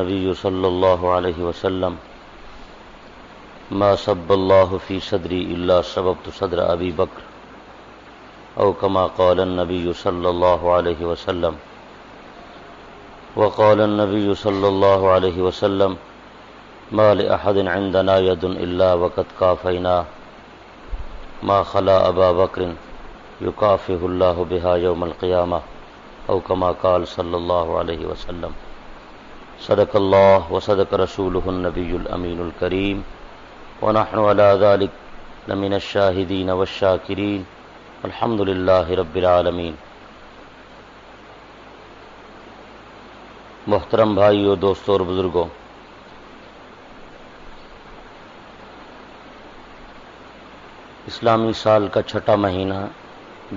النبي صلى الله عليه وسلم ما صب الله في صدري إلا صببت صدر أبي بكر أو كما قال النبي صلى الله عليه وسلم. وقال النبي صلى الله عليه وسلم ما لأحد عندنا يد إلا وقد كافيناه ما خلا أبا بكر يكافئ الله بها يوم القيامة أو كما قال صلى الله عليه وسلم. صدق الله وصدق رسوله النبي الأمين الكريم ونحن على ذلك لمن الشاهدين والشاكرين الحمد لله رب العالمین. محترم بھائیو، دوستو اور بزرگوں، اسلامی سال کا چھٹا مہینہ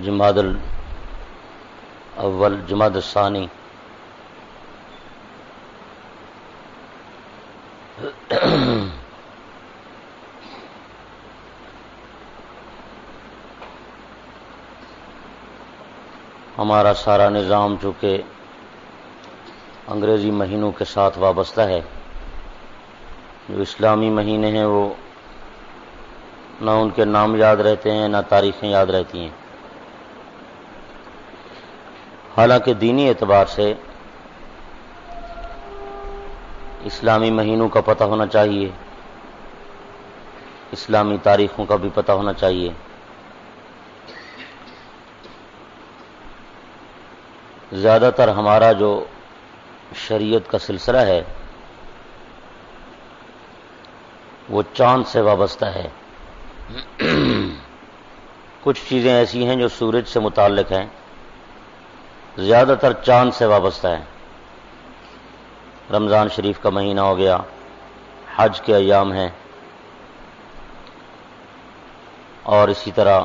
جمادی الاول جمادی الثانی ہمارا سارا نظام چونکہ انگریزی مہینوں کے ساتھ وابستہ ہے. جو اسلامی مہینے ہیں وہ نہ ان کے نام یاد رہتے ہیں نہ تاریخیں یاد رہتی ہیں. حالانکہ دینی اعتبار سے اسلامی مہینوں کا پتہ ہونا چاہیے، اسلامی تاریخوں کا بھی پتہ ہونا چاہیے. زیادہ تر ہمارا جو شریعت کا سلسلہ ہے وہ چاند سے وابستہ ہے. کچھ چیزیں ایسی ہیں جو سورج سے متعلق ہیں، زیادہ تر چاند سے وابستہ ہیں. رمضان شریف کا مہینہ ہو گیا، حج کے ایام ہیں، اور اسی طرح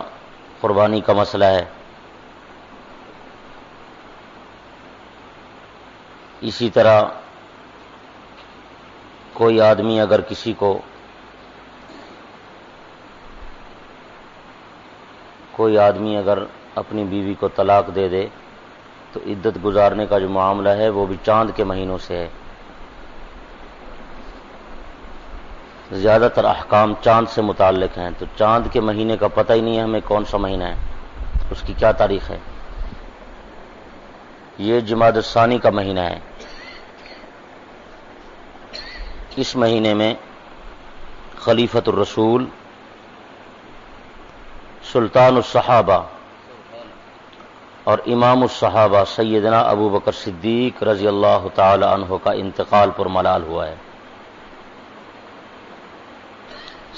قربانی کا مسئلہ ہے. اسی طرح کوئی آدمی اگر کسی کو اپنی بیوی کو طلاق دے دے تو عدت گزارنے کا جو معاملہ ہے وہ بھی چاند کے مہینوں سے ہے. زیادہ تر احکام چاند سے متعلق ہیں، تو چاند کے مہینے کا پتہ ہی نہیں ہے ہمیں کون سا مہینہ ہے، اس کی کیا تاریخ ہے. یہ جمادی الثانی کا مہینہ ہے. اس مہینے میں خلیفۃ الرسول سلطان الصحابہ اور امام الصحابہ سیدنا ابو بکر صدیق رضی اللہ تعالی عنہ کا انتقال پر ملال ہوا ہے.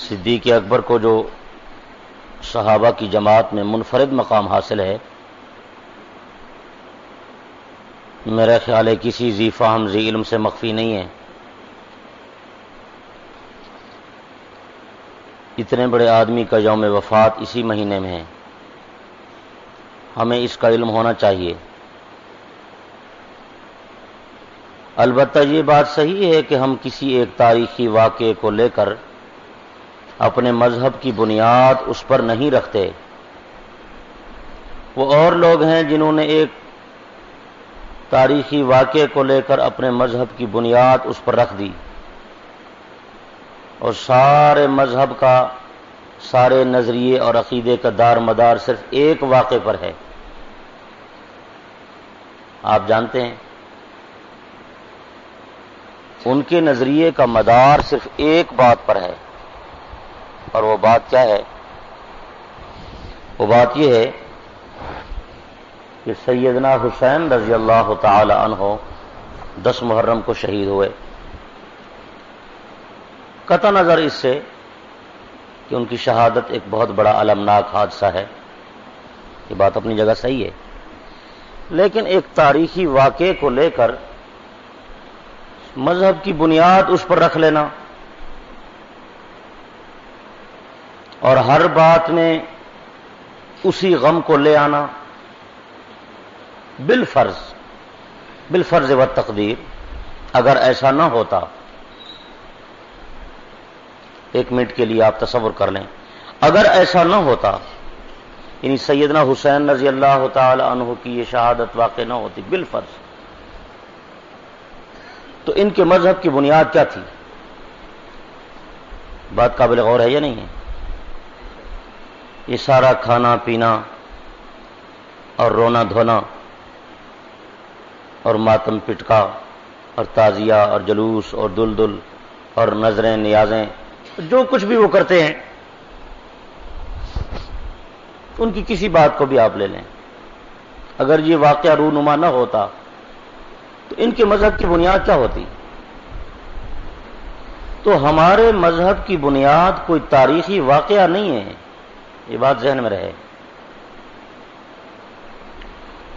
صدیق اکبر کو جو صحابہ کی جماعت میں منفرد مقام حاصل ہے، میرا خیال ہے کسی ذی فہم ذی علم سے مخفی نہیں ہے. اتنے بڑے آدمی کا یوم وفات اسی مہینے میں ہے، ہمیں اس کا علم ہونا چاہیے. البتہ یہ بات صحیح ہے کہ ہم کسی ایک تاریخی واقعے کو لے کر اپنے مذہب کی بنیاد اس پر نہیں رکھتے. وہ اور لوگ ہیں جنہوں نے ایک تاریخی واقعے کو لے کر اپنے مذہب کی بنیاد اس پر رکھ دی، اور سارے مذہب کا، سارے نظریے اور عقیدے کا دار مدار صرف ایک واقعے پر ہے. آپ جانتے ہیں ان کے نظریے کا مدار صرف ایک بات پر ہے، اور وہ بات کیا ہے؟ وہ بات یہ ہے کہ سیدنا حسین رضی اللہ تعالی عنہ 10 محرم کو شہید ہوئے. قطع نظر اس سے کہ ان کی شہادت ایک بہت بڑا المناک حادثہ ہے، یہ بات اپنی جگہ صحیح ہے، لیکن ایک تاریخی واقعے کو لے کر مذہب کی بنیاد اس پر رکھ لینا اور ہر بات میں اسی غم کو لے آنا بالفرض و تقدیر، اگر ایسا نہ ہوتا، ایک منٹ کے لیے آپ تصور کر لیں، اگر ایسا نہ ہوتا، یعنی سیدنا حسین رضی اللہ تعالی عنہ کی یہ شہادت واقع نہ ہوتی بالفرض، تو ان کے مذہب کی بنیاد کیا تھی؟ بات قابل غور ہے یا نہیں ہے؟ یہ سارا کھانا پینا اور رونا دھونا اور ماتم پٹکا اور تعزیہ اور جلوس اور دلدل اور نظریں نیازیں، جو کچھ بھی وہ کرتے ہیں، ان کی کسی بات کو بھی آپ لے لیں، اگر یہ واقعہ رونما نہ ہوتا تو ان کے مذہب کی بنیاد کیا ہوتی؟ تو ہمارے مذہب کی بنیاد کوئی تاریخی واقعہ نہیں ہے، یہ بات ذہن میں رہے۔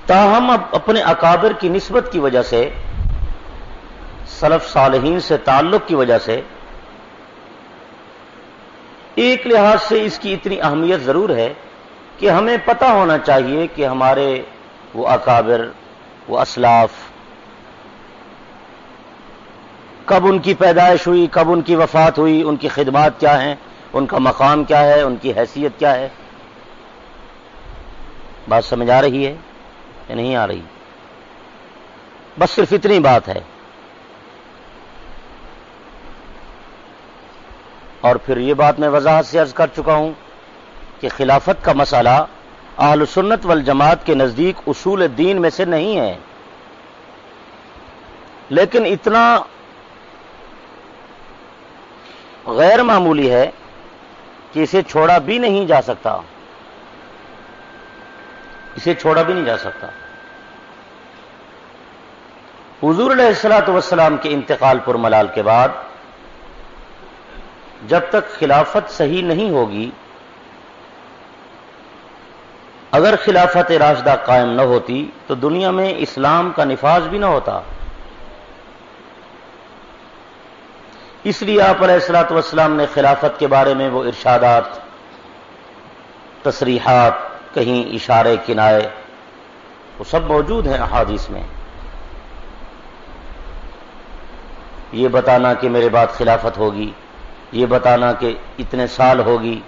تاہم اب اپنے اکابر کی نسبت کی وجہ سے، سلف صالحین سے تعلق کی وجہ سے، ایک لحاظ سے اس کی اتنی اہمیت ضرور ہے کہ ہمیں پتہ ہونا چاہیے کہ ہمارے وہ اکابر، وہ اسلاف، کب ان کی پیدائش ہوئی، کب ان کی وفات ہوئی، ان کی خدمات کیا ہیں، ان کا مقام کیا ہے، ان کی حیثیت کیا ہے۔ بات سمجھ آ رہی ہے یا نہیں آ رہی؟ بس صرف اتنی بات ہے۔ اور پھر یہ بات میں وضاحت سے عرض کر چکا ہوں کہ خلافت کا مسئلہ اہل سنت والجماعت کے نزدیک اصول دین میں سے نہیں ہے، لیکن اتنا غیر معمولی ہے کہ اسے چھوڑا بھی نہیں جا سکتا، اسے چھوڑا بھی نہیں جا سکتا۔ حضور علیہ الصلوۃ والسلام کے انتقال پر ملال کے بعد جب تک خلافت صحیح نہیں ہوگی، اگر خلافت راشدہ قائم نہ ہوتی تو دنیا میں اسلام کا نفاذ بھی نہ ہوتا۔ اس لیے آپ علیہ الصلوۃ والسلام نے خلافت کے بارے میں وہ ارشادات، تصریحات، کہیں اشارے کنائے، وہ سب موجود ہیں احادیث میں۔ یہ بتانا کہ میرے بعد خلافت ہوگی، یہ بتانا کہ اتنے سال ہوگی،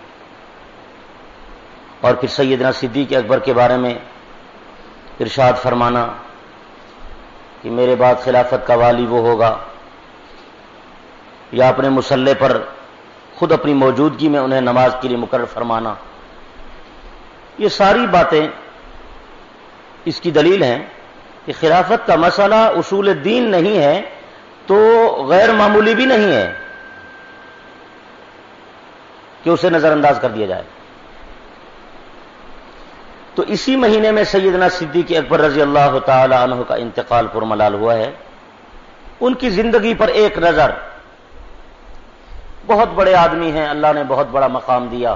اور پھر سیدنا صدیق اکبر کے بارے میں ارشاد فرمانا کہ میرے بعد خلافت کا والی وہ ہوگا، یا اپنے مصلے پر خود اپنی موجودگی میں انہیں نماز کے لیے مقرر فرمانا۔ یہ ساری باتیں اس کی دلیل ہیں کہ خلافت کا مسئلہ اصول دین نہیں ہے تو غیر معمولی بھی نہیں ہے کہ اسے نظر انداز کر دیا جائے۔ تو اسی مہینے میں سیدنا صدیق اکبر رضی اللہ تعالی عنہ کا انتقال پر ملال ہوا ہے۔ ان کی زندگی پر ایک نظر، بہت بڑے آدمی ہیں، اللہ نے بہت بڑا مقام دیا،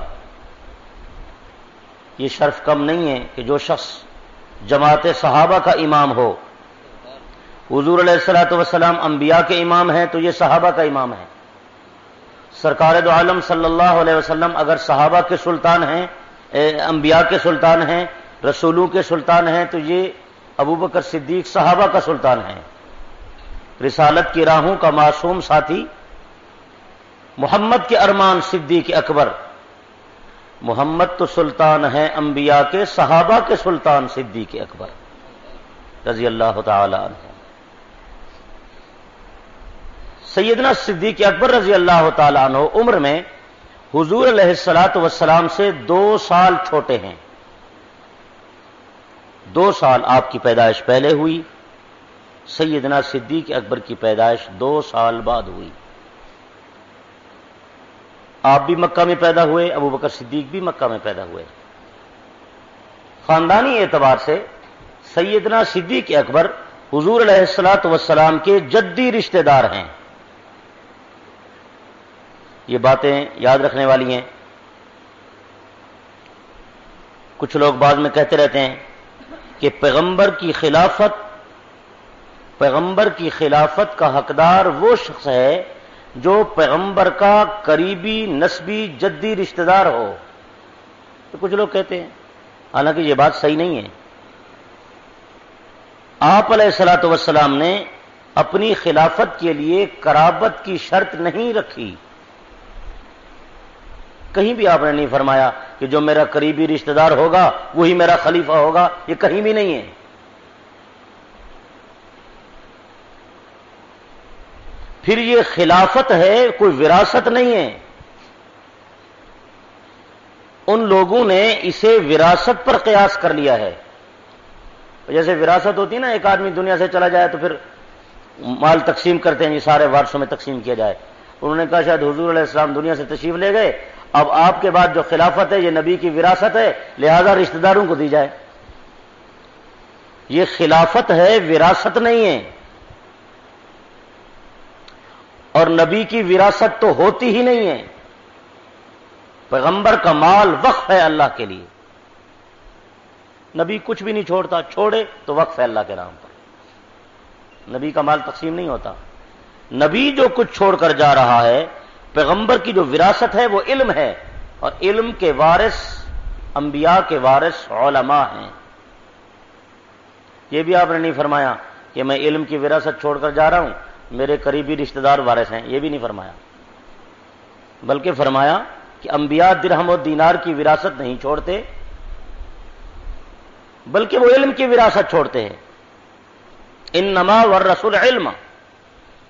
یہ شرف کم نہیں ہے کہ جو شخص جماعت صحابہ کا امام ہو۔ حضور علیہ الصلوۃ والسلام انبیاء کے امام ہیں تو یہ صحابہ کا امام ہے۔ سرکار دو عالم صلی اللہ علیہ وسلم اگر صحابہ کے سلطان ہیں، انبیاء کے سلطان ہیں، رسولوں کے سلطان ہیں، تو یہ ابوبکر صدیق صحابہ کا سلطان ہے۔ رسالت کی راہوں کا معصوم ساتھی محمد کے ارمان صدیق اکبر، محمد تو سلطان ہیں انبیاء کے، صحابہ کے سلطان صدیق اکبر رضی اللہ تعالی عنہ۔ سیدنا صدیق اکبر رضی اللہ تعالی عنہ عمر میں حضور علیہ الصلوۃ والسلام سے 2 سال چھوٹے ہیں۔ 2 سال آپ کی پیدائش پہلے ہوئی، سیدنا صدیق اکبر کی پیدائش 2 سال بعد ہوئی۔ آپ بھی مکہ میں پیدا ہوئے، ابو بکر صدیق بھی مکہ میں پیدا ہوئے۔ خاندانی اعتبار سے سیدنا صدیق اکبر حضور علیہ الصلوۃ والسلام کے جدی رشتہ دار ہیں۔ یہ باتیں یاد رکھنے والی ہیں۔ کچھ لوگ بعد میں کہتے رہتے ہیں کہ پیغمبر کی خلافت کا حقدار وہ شخص ہے جو پیغمبر کا قریبی نسبی جدی رشتہ دار ہو، تو کچھ لوگ کہتے ہیں، حالانکہ یہ بات صحیح نہیں ہے۔ آپ علیہ الصلوۃ والسلام نے اپنی خلافت کے لیے قرابت کی شرط نہیں رکھی، کہیں بھی آپ نے نہیں فرمایا کہ جو میرا قریبی رشتہ دار ہوگا وہی میرا خلیفہ ہوگا، یہ کہیں بھی نہیں ہے۔ پھر یہ خلافت ہے، کوئی وراثت نہیں ہے۔ ان لوگوں نے اسے وراثت پر قیاس کر لیا ہے۔ جیسے وراثت ہوتی ہے نا، ایک آدمی دنیا سے چلا جائے تو پھر مال تقسیم کرتے ہیں، یہ سارے وارثوں میں تقسیم کیا جائے۔ انہوں نے کہا شاید حضور علیہ السلام دنیا سے تشریف لے گئے، اب آپ کے بعد جو خلافت ہے یہ نبی کی وراثت ہے، لہذا رشتہ داروں کو دی جائے۔ یہ خلافت ہے، وراثت نہیں ہے۔ اور نبی کی وراثت تو ہوتی ہی نہیں ہے۔ پیغمبر کا مال وقف ہے اللہ کے لیے، نبی کچھ بھی نہیں چھوڑتا، چھوڑے تو وقف ہے اللہ کے نام پر، نبی کا مال تقسیم نہیں ہوتا۔ نبی جو کچھ چھوڑ کر جا رہا ہے، پیغمبر کی جو وراثت ہے وہ علم ہے، اور علم کے وارث انبیاء کے وارث علماء ہیں۔ یہ بھی آپ نے نہیں فرمایا کہ میں علم کی وراثت چھوڑ کر جا رہا ہوں، میرے قریبی رشتہ دار وارث ہیں، یہ بھی نہیں فرمایا، بلکہ فرمایا کہ انبیاء درہم و دینار کی وراثت نہیں چھوڑتے، بلکہ وہ علم کی وراثت چھوڑتے ہیں۔ انما ورث العلم،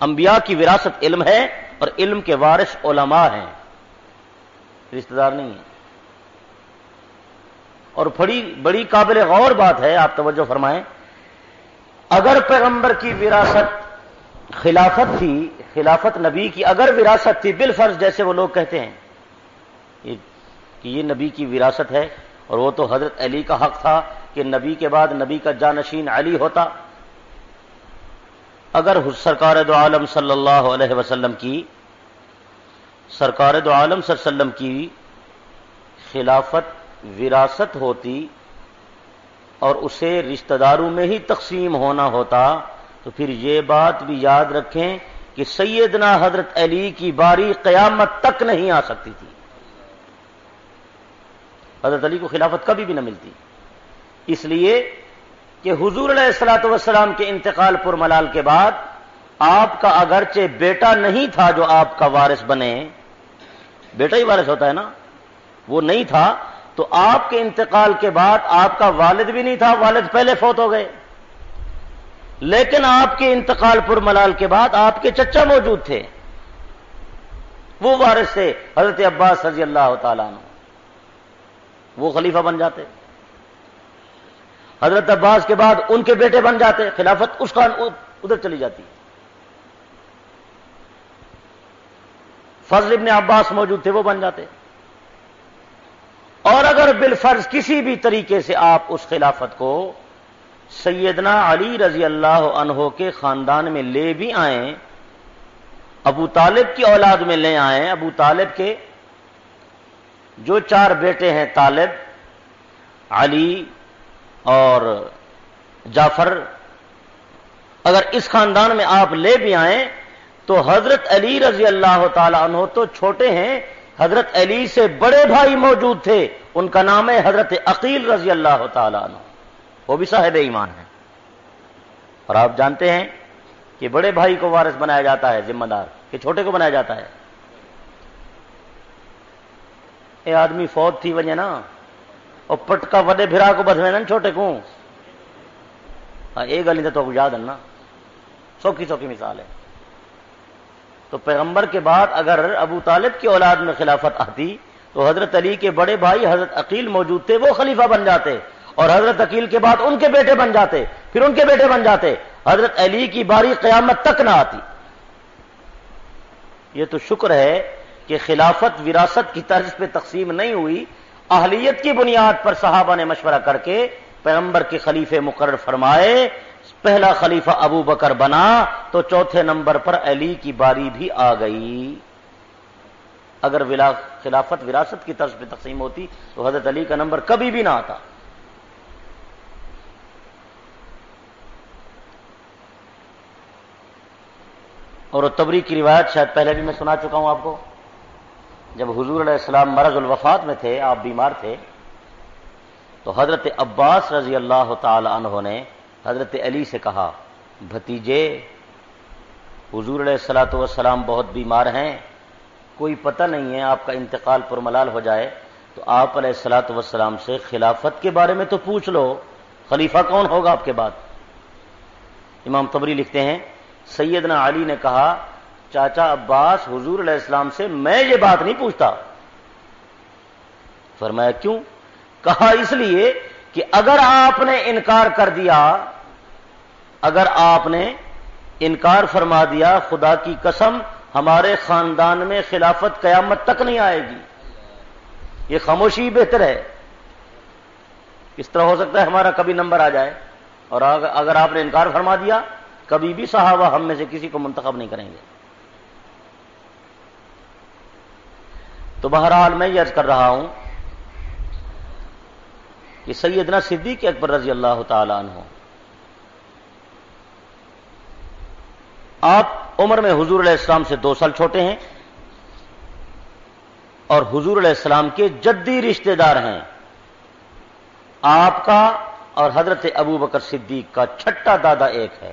انبیاء کی وراثت علم ہے، اور علم کے وارث علماء ہیں، رشتہ دار نہیں ہیں۔ اور بڑی قابل غور بات ہے، آپ توجہ فرمائیں، اگر پیغمبر کی وراثت خلافت تھی، خلافت نبی کی اگر وراثت تھی بالفرض، جیسے وہ لوگ کہتے ہیں کہ یہ نبی کی وراثت ہے، اور وہ تو حضرت علی کا حق تھا کہ نبی کے بعد نبی کا جانشین علی ہوتا، اگر سرکار دو عالم صلی اللہ علیہ وسلم کی خلافت وراثت ہوتی اور اسے رشتہ داروں میں ہی تقسیم ہونا ہوتا، تو پھر یہ بات بھی یاد رکھیں کہ سیدنا حضرت علی کی باری قیامت تک نہیں آ سکتی تھی، حضرت علی کو خلافت کبھی بھی نہ ملتی، اس لیے کہ حضور علیہ الصلوۃ والسلام کے انتقال پر ملال کے بعد آپ کا اگرچہ بیٹا نہیں تھا جو آپ کا وارث بنے، بیٹا ہی وارث ہوتا ہے نا، وہ نہیں تھا، تو آپ کے انتقال کے بعد آپ کا والد بھی نہیں تھا، والد پہلے فوت ہو گئے، لیکن آپ کے انتقال پر ملال کے بعد آپ کے چچا موجود تھے، وہ وارث تھے حضرت عباس رضی اللہ تعالیٰ عنہ، وہ خلیفہ بن جاتے، حضرت عباس کے بعد ان کے بیٹے بن جاتے، خلافت اس کا ادھر چلی جاتی، فضل ابن عباس موجود تھے، وہ بن جاتے۔ اور اگر بالفرض کسی بھی طریقے سے آپ اس خلافت کو سیدنا علی رضی اللہ عنہ کے خاندان میں لے بھی آئیں، ابو طالب کی اولاد میں لے آئیں، ابو طالب کے جو 4 بیٹے ہیں، طالب، علی اور جعفر، اگر اس خاندان میں آپ لے بھی آئیں تو حضرت علی رضی اللہ تعالی عنہ تو چھوٹے ہیں، حضرت علی سے بڑے بھائی موجود تھے، ان کا نام ہے حضرت عقیل رضی اللہ تعالی عنہ، وہ بھی صاحب ایمان ہیں۔ اور آپ جانتے ہیں کہ بڑے بھائی کو وارث بنایا جاتا ہے ذمہ دار، کہ چھوٹے کو بنایا جاتا ہے؟ اے آدمی فوت تھی وجہ نا، اور پٹکا وڈے بھرا کو بدھوے نا چھوٹے کو، یہ گل تو یاد ہے نا، سوکھی مثال ہے۔ تو پیغمبر کے بعد اگر ابو طالب کی اولاد میں خلافت آتی تو حضرت علی کے بڑے بھائی حضرت عقیل موجود تھے، وہ خلیفہ بن جاتے، اور حضرت عقیل کے بعد ان کے بیٹے بن جاتے، پھر ان کے بیٹے بن جاتے، حضرت علی کی باری قیامت تک نہ آتی۔ یہ تو شکر ہے کہ خلافت وراثت کی طرز پہ تقسیم نہیں ہوئی، اہلیت کی بنیاد پر صحابہ نے مشورہ کر کے پیغمبر کے خلیفے مقرر فرمائے، پہلا خلیفہ ابو بکر بنا تو چوتھے نمبر پر علی کی باری بھی آ گئی۔ اگر خلافت وراثت کی طرز پہ تقسیم ہوتی تو حضرت علی کا نمبر کبھی بھی نہ آتا۔ اور تبری کی روایت شاید پہلے بھی میں سنا چکا ہوں آپ کو، جب حضور علیہ السلام مرض الوفات میں تھے، آپ بیمار تھے، تو حضرت عباس رضی اللہ تعالی عنہ نے حضرت علی سے کہا، بھتیجے، حضور علیہ الصلوۃ والسلام بہت بیمار ہیں، کوئی پتہ نہیں ہے آپ کا انتقال پر ملال ہو جائے، تو آپ علیہ الصلوۃ والسلام سے خلافت کے بارے میں تو پوچھ لو، خلیفہ کون ہوگا آپ کے بعد؟ امام طبری لکھتے ہیں، سیدنا علی نے کہا چاچا عباس حضور علیہ السلام سے میں یہ بات نہیں پوچھتا. فرمایا کیوں؟ کہا اس لیے کہ اگر آپ نے انکار کر دیا، اگر آپ نے انکار فرما دیا، خدا کی قسم ہمارے خاندان میں خلافت قیامت تک نہیں آئے گی. یہ خاموشی بہتر ہے. اس طرح ہو سکتا ہے ہمارا کبھی نمبر آ جائے، اور اگر آپ نے انکار فرما دیا کبھی بھی صحابہ ہم میں سے کسی کو منتخب نہیں کریں گے. تو بہرحال میں یہ عرض کر رہا ہوں کہ سیدنا صدیق اکبر رضی اللہ تعالی عنہ آپ عمر میں حضور علیہ السلام سے 2 سال چھوٹے ہیں اور حضور علیہ السلام کے جدی رشتہ دار ہیں. آپ کا اور حضرت ابو بکر صدیق کا چھٹا دادا ایک ہے،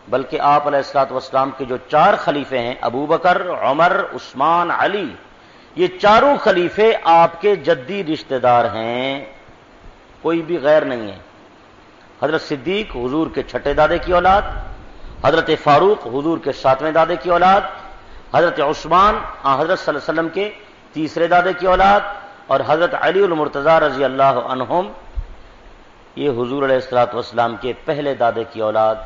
بلکہ آپ علیہ الصلوۃ والسلام کے جو 4 خلیفے ہیں، ابو بکر، عمر، عثمان، علی، یہ چاروں خلیفے آپ کے جدی رشتہ دار ہیں، کوئی بھی غیر نہیں ہے. حضرت صدیق حضور کے چھٹے دادے کی اولاد، حضرت فاروق حضور کے 7ویں دادے کی اولاد، حضرت عثمان حضرت صلی اللہ علیہ وسلم کے 3رے دادے کی اولاد، اور حضرت علی المرتضیٰ رضی اللہ عنہم یہ حضور علیہ الصلوۃ والسلام کے پہلے دادے کی اولاد.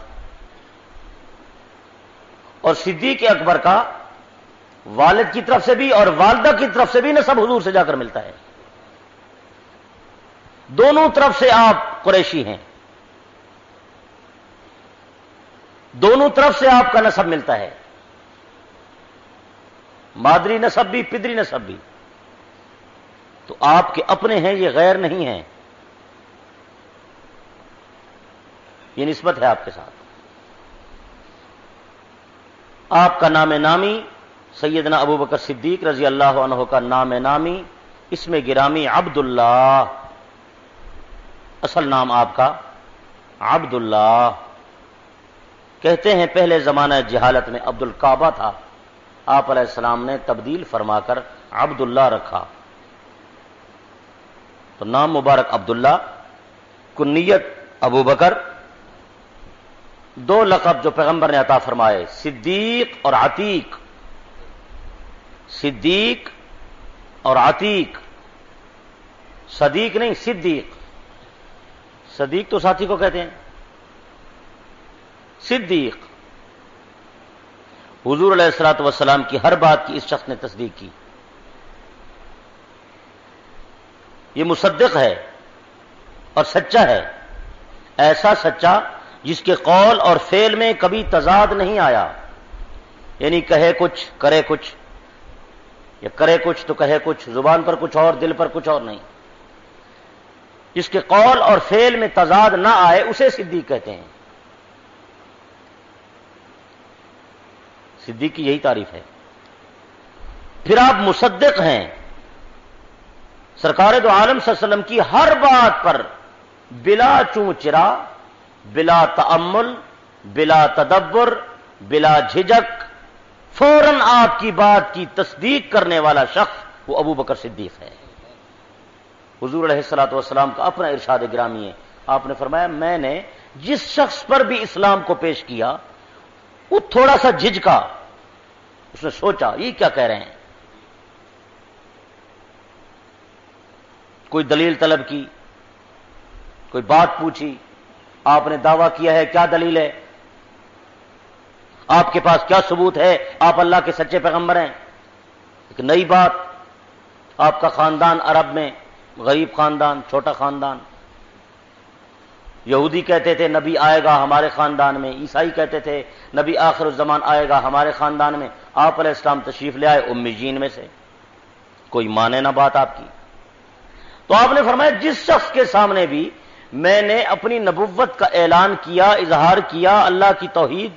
اور صدیق اکبر کا والد کی طرف سے بھی اور والدہ کی طرف سے بھی نسب حضور سے جا کر ملتا ہے. دونوں طرف سے آپ قریشی ہیں، دونوں طرف سے آپ کا نسب ملتا ہے، مادری نسب بھی پدری نسب بھی. تو آپ کے اپنے ہیں، یہ غیر نہیں ہیں، یہ نسبت ہے آپ کے ساتھ. آپ کا نام نامی سیدنا ابو بکر صدیق رضی اللہ عنہ کا نام نامی اسم گرامی عبداللہ، اصل نام آپ کا عبداللہ. کہتے ہیں پہلے زمانہ جہالت میں عبد الکعبہ تھا، آپ علیہ السلام نے تبدیل فرما کر عبداللہ رکھا. تو نام مبارک عبداللہ، کنیت ابو بکر، 2 لقب جو پیغمبر نے عطا فرمائے، صدیق اور عتیق. صدیق اور عتیق، صدیق نہیں صدیق. صدیق تو ساتھی کو کہتے ہیں، صدیق. حضور علیہ الصلوۃ والسلام کی ہر بات کی اس شخص نے تصدیق کی. یہ مصدق ہے اور سچا ہے، ایسا سچا جس کے قول اور فعل میں کبھی تضاد نہیں آیا، یعنی کہے کچھ کرے کچھ، یا کرے کچھ تو کہے کچھ، زبان پر کچھ اور دل پر کچھ اور نہیں. جس کے قول اور فعل میں تضاد نہ آئے اسے صدیق کہتے ہیں. صدیق کی یہی تعریف ہے. پھر آپ مصدق ہیں، سرکار دو عالم صلی اللہ علیہ وسلم کی ہر بات پر بلا چوں چرا، بلا تأمل، بلا تدبر، بلا جھجک فوراً آپ کی بات کی تصدیق کرنے والا شخص وہ ابو بکر صدیق ہے. حضور علیہ الصلوۃ والسلام کا اپنا ارشاد گرامی ہے، آپ نے فرمایا میں نے جس شخص پر بھی اسلام کو پیش کیا وہ تھوڑا سا جھجکا، اس نے سوچا یہ کیا کہہ رہے ہیں، کوئی دلیل طلب کی، کوئی بات پوچھی، آپ نے دعویٰ کیا ہے کیا دلیل ہے، آپ کے پاس کیا ثبوت ہے آپ اللہ کے سچے پیغمبر ہیں. ایک نئی بات، آپ کا خاندان عرب میں غریب خاندان، چھوٹا خاندان. یہودی کہتے تھے نبی آئے گا ہمارے خاندان میں، عیسائی کہتے تھے نبی آخر الزمان آئے گا ہمارے خاندان میں. آپ علیہ السلام تشریف لے آئے امیین میں سے، کوئی مانے نہ بات آپ کی. تو آپ نے فرمایا جس شخص کے سامنے بھی میں نے اپنی نبوت کا اعلان کیا، اظہار کیا، اللہ کی توحید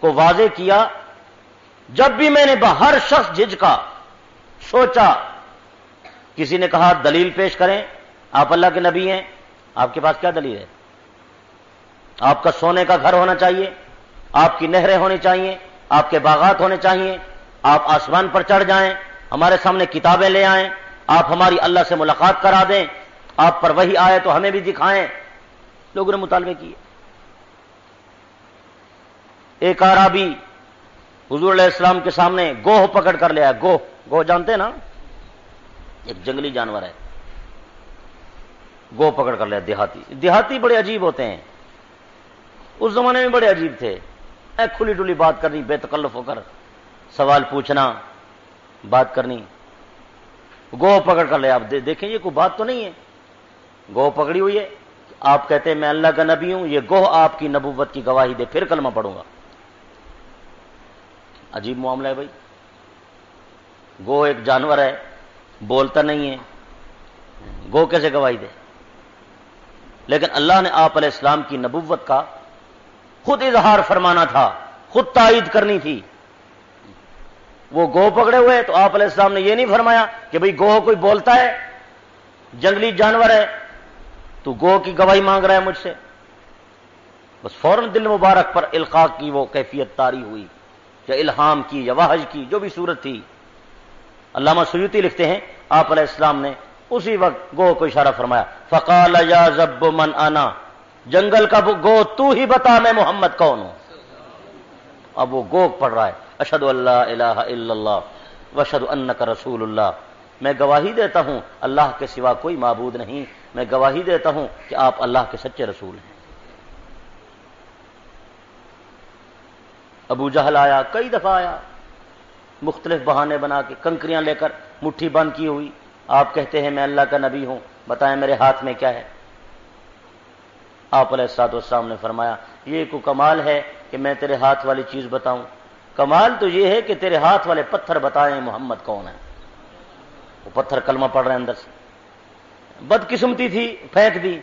کو واضح کیا، جب بھی میں نے ہر شخص جھجکا، سوچا. کسی نے کہا دلیل پیش کریں، آپ اللہ کے نبی ہیں، آپ کے پاس کیا دلیل ہے؟ آپ کا سونے کا گھر ہونا چاہیے، آپ کی نہریں ہونی چاہیے، آپ کے باغات ہونے چاہیے، آپ آسمان پر چڑھ جائیں، ہمارے سامنے کتابیں لے آئیں، آپ ہماری اللہ سے ملاقات کرا دیں، آپ پر وحی آئے تو ہمیں بھی دکھائیں. لوگوں نے مطالبے کیے. ایک اعرابی حضور علیہ السلام کے سامنے گوہ پکڑ کر لیا. گوہ جانتے ہیں نا، ایک جنگلی جانور ہے. گوہ پکڑ کر لیا. دیہاتی بڑے عجیب ہوتے ہیں، اس زمانے میں بڑے عجیب تھے. کھلی ڈلی بات کرنی، بے تکلف ہو کر سوال پوچھنا، بات کرنی. گوہ پکڑ کر لیا. آپ دیکھیں یہ کوئی بات تو نہیں ہے، گوہ پکڑی ہوئی ہے. آپ کہتے ہیں میں اللہ کا نبی ہوں، یہ گوہ آپ کی نبوت کی گواہی دے پھر کلمہ پڑھوں گا. عجیب معاملہ ہے بھائی. گوہ ایک جانور ہے، بولتا نہیں ہے، گوہ کیسے گواہی دے؟ لیکن اللہ نے آپ علیہ السلام کی نبوت کا خود اظہار فرمانا تھا، خود تائید کرنی تھی. وہ گوہ پکڑے ہوئے تو آپ علیہ السلام نے یہ نہیں فرمایا کہ بھئی گوہ کوئی بولتا ہے، جنگلی جانور ہے، تو گوہ کی گواہی مانگ رہا ہے مجھ سے. بس فوراً دل مبارک پر القاء کی وہ کیفیت طاری ہوئی، یا الہام کی یا وحج کی، جو بھی صورت تھی. علامہ سیوطی لکھتے ہیں آپ علیہ السلام نے اسی وقت گوہ کو اشارہ فرمایا. فقال یا ذب من انا، جنگل کا گوہ تو ہی بتا میں محمد کون ہوں. اب وہ گوہ پڑھ رہا ہے اشہد ان لا الہ الا اللہ واشہد انک رسول اللہ. میں گواہی دیتا ہوں اللہ کے سوا کوئی معبود نہیں، میں گواہی دیتا ہوں کہ آپ اللہ کے سچے رسول ہیں. ابو جہل آیا، کئی دفعہ آیا، مختلف بہانے بنا کے، کنکریاں لے کر، مٹھی بند کی ہوئی. آپ کہتے ہیں میں اللہ کا نبی ہوں، بتائیں میرے ہاتھ میں کیا ہے؟ آپ علیہ الصلوۃ والسلام نے فرمایا یہ کوئی کمال ہے کہ میں تیرے ہاتھ والی چیز بتاؤں؟ کمال تو یہ ہے کہ تیرے ہاتھ والے پتھر بتائیں محمد کون ہے. وہ پتھر کلمہ پڑھ رہے ہیں اندر سے. بدقسمتی تھی، پھینک دی.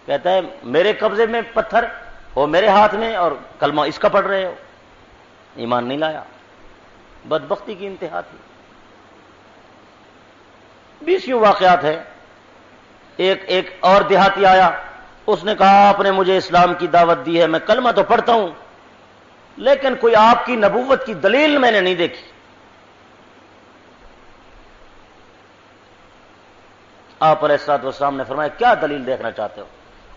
کہتا ہے میرے قبضے میں پتھر ہو، میرے ہاتھ میں، اور کلمہ اس کا پڑھ رہے ہو. ایمان نہیں لایا. بدبختی کی انتہا تھی. 20 واقعات ہے. ایک اور دیہاتی آیا، اس نے کہا آپ نے مجھے اسلام کی دعوت دی ہے، میں کلمہ تو پڑھتا ہوں لیکن کوئی آپ کی نبوت کی دلیل میں نے نہیں دیکھی. آپ علیہ الصلوۃ والسلام نے فرمایا کیا دلیل دیکھنا چاہتے ہو؟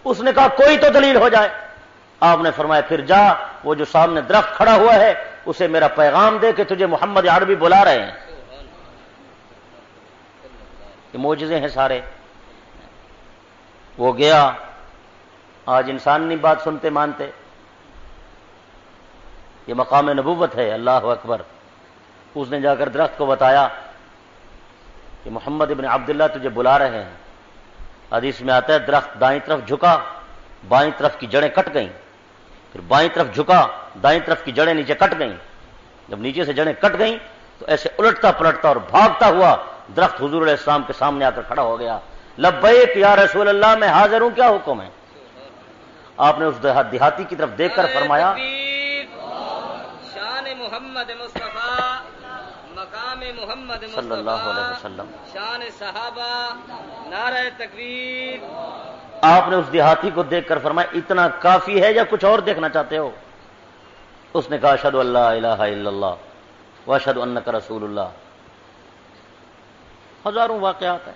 اس نے کہا کوئی تو دلیل ہو جائے. آپ نے فرمایا پھر جا، وہ جو سامنے درخت کھڑا ہوا ہے اسے میرا پیغام دے کہ تجھے محمد عربی بلا رہے ہیں. یہ معجزے ہیں سارے. وہ گیا. آج انسان نہیں بات سنتے مانتے. یہ مقام نبوت ہے. اللہ اکبر. اس نے جا کر درخت کو بتایا کہ محمد ابن عبداللہ تجھے بلا رہے ہیں. حدیث میں آتا ہے درخت دائیں طرف جھکا، بائیں طرف کی جڑیں کٹ گئیں، پھر بائیں طرف جھکا، دائیں طرف کی جڑیں نیچے کٹ گئیں. جب نیچے سے جڑیں کٹ گئیں تو ایسے الٹتا پلٹتا اور بھاگتا ہوا درخت حضور علیہ السلام کے سامنے آ کر کھڑا ہو گیا. لبیک یا رسول اللہ، میں حاضر ہوں، کیا حکم ہے؟ آپ نے اس دیہاتی کی طرف دیکھ کر فرمایا شان محمد مصطفیٰ، مقام محمد صلی اللہ علیہ وسلم، شان صحابہ، نعرہ تکبیر. آپ نے اس دیہاتی کو دیکھ کر فرمایا اتنا کافی ہے یا کچھ اور دیکھنا چاہتے ہو؟ اس نے کہا اشہد ان لا الہ الا اللہ واشہد انک رسول اللہ. ہزاروں واقعات ہیں.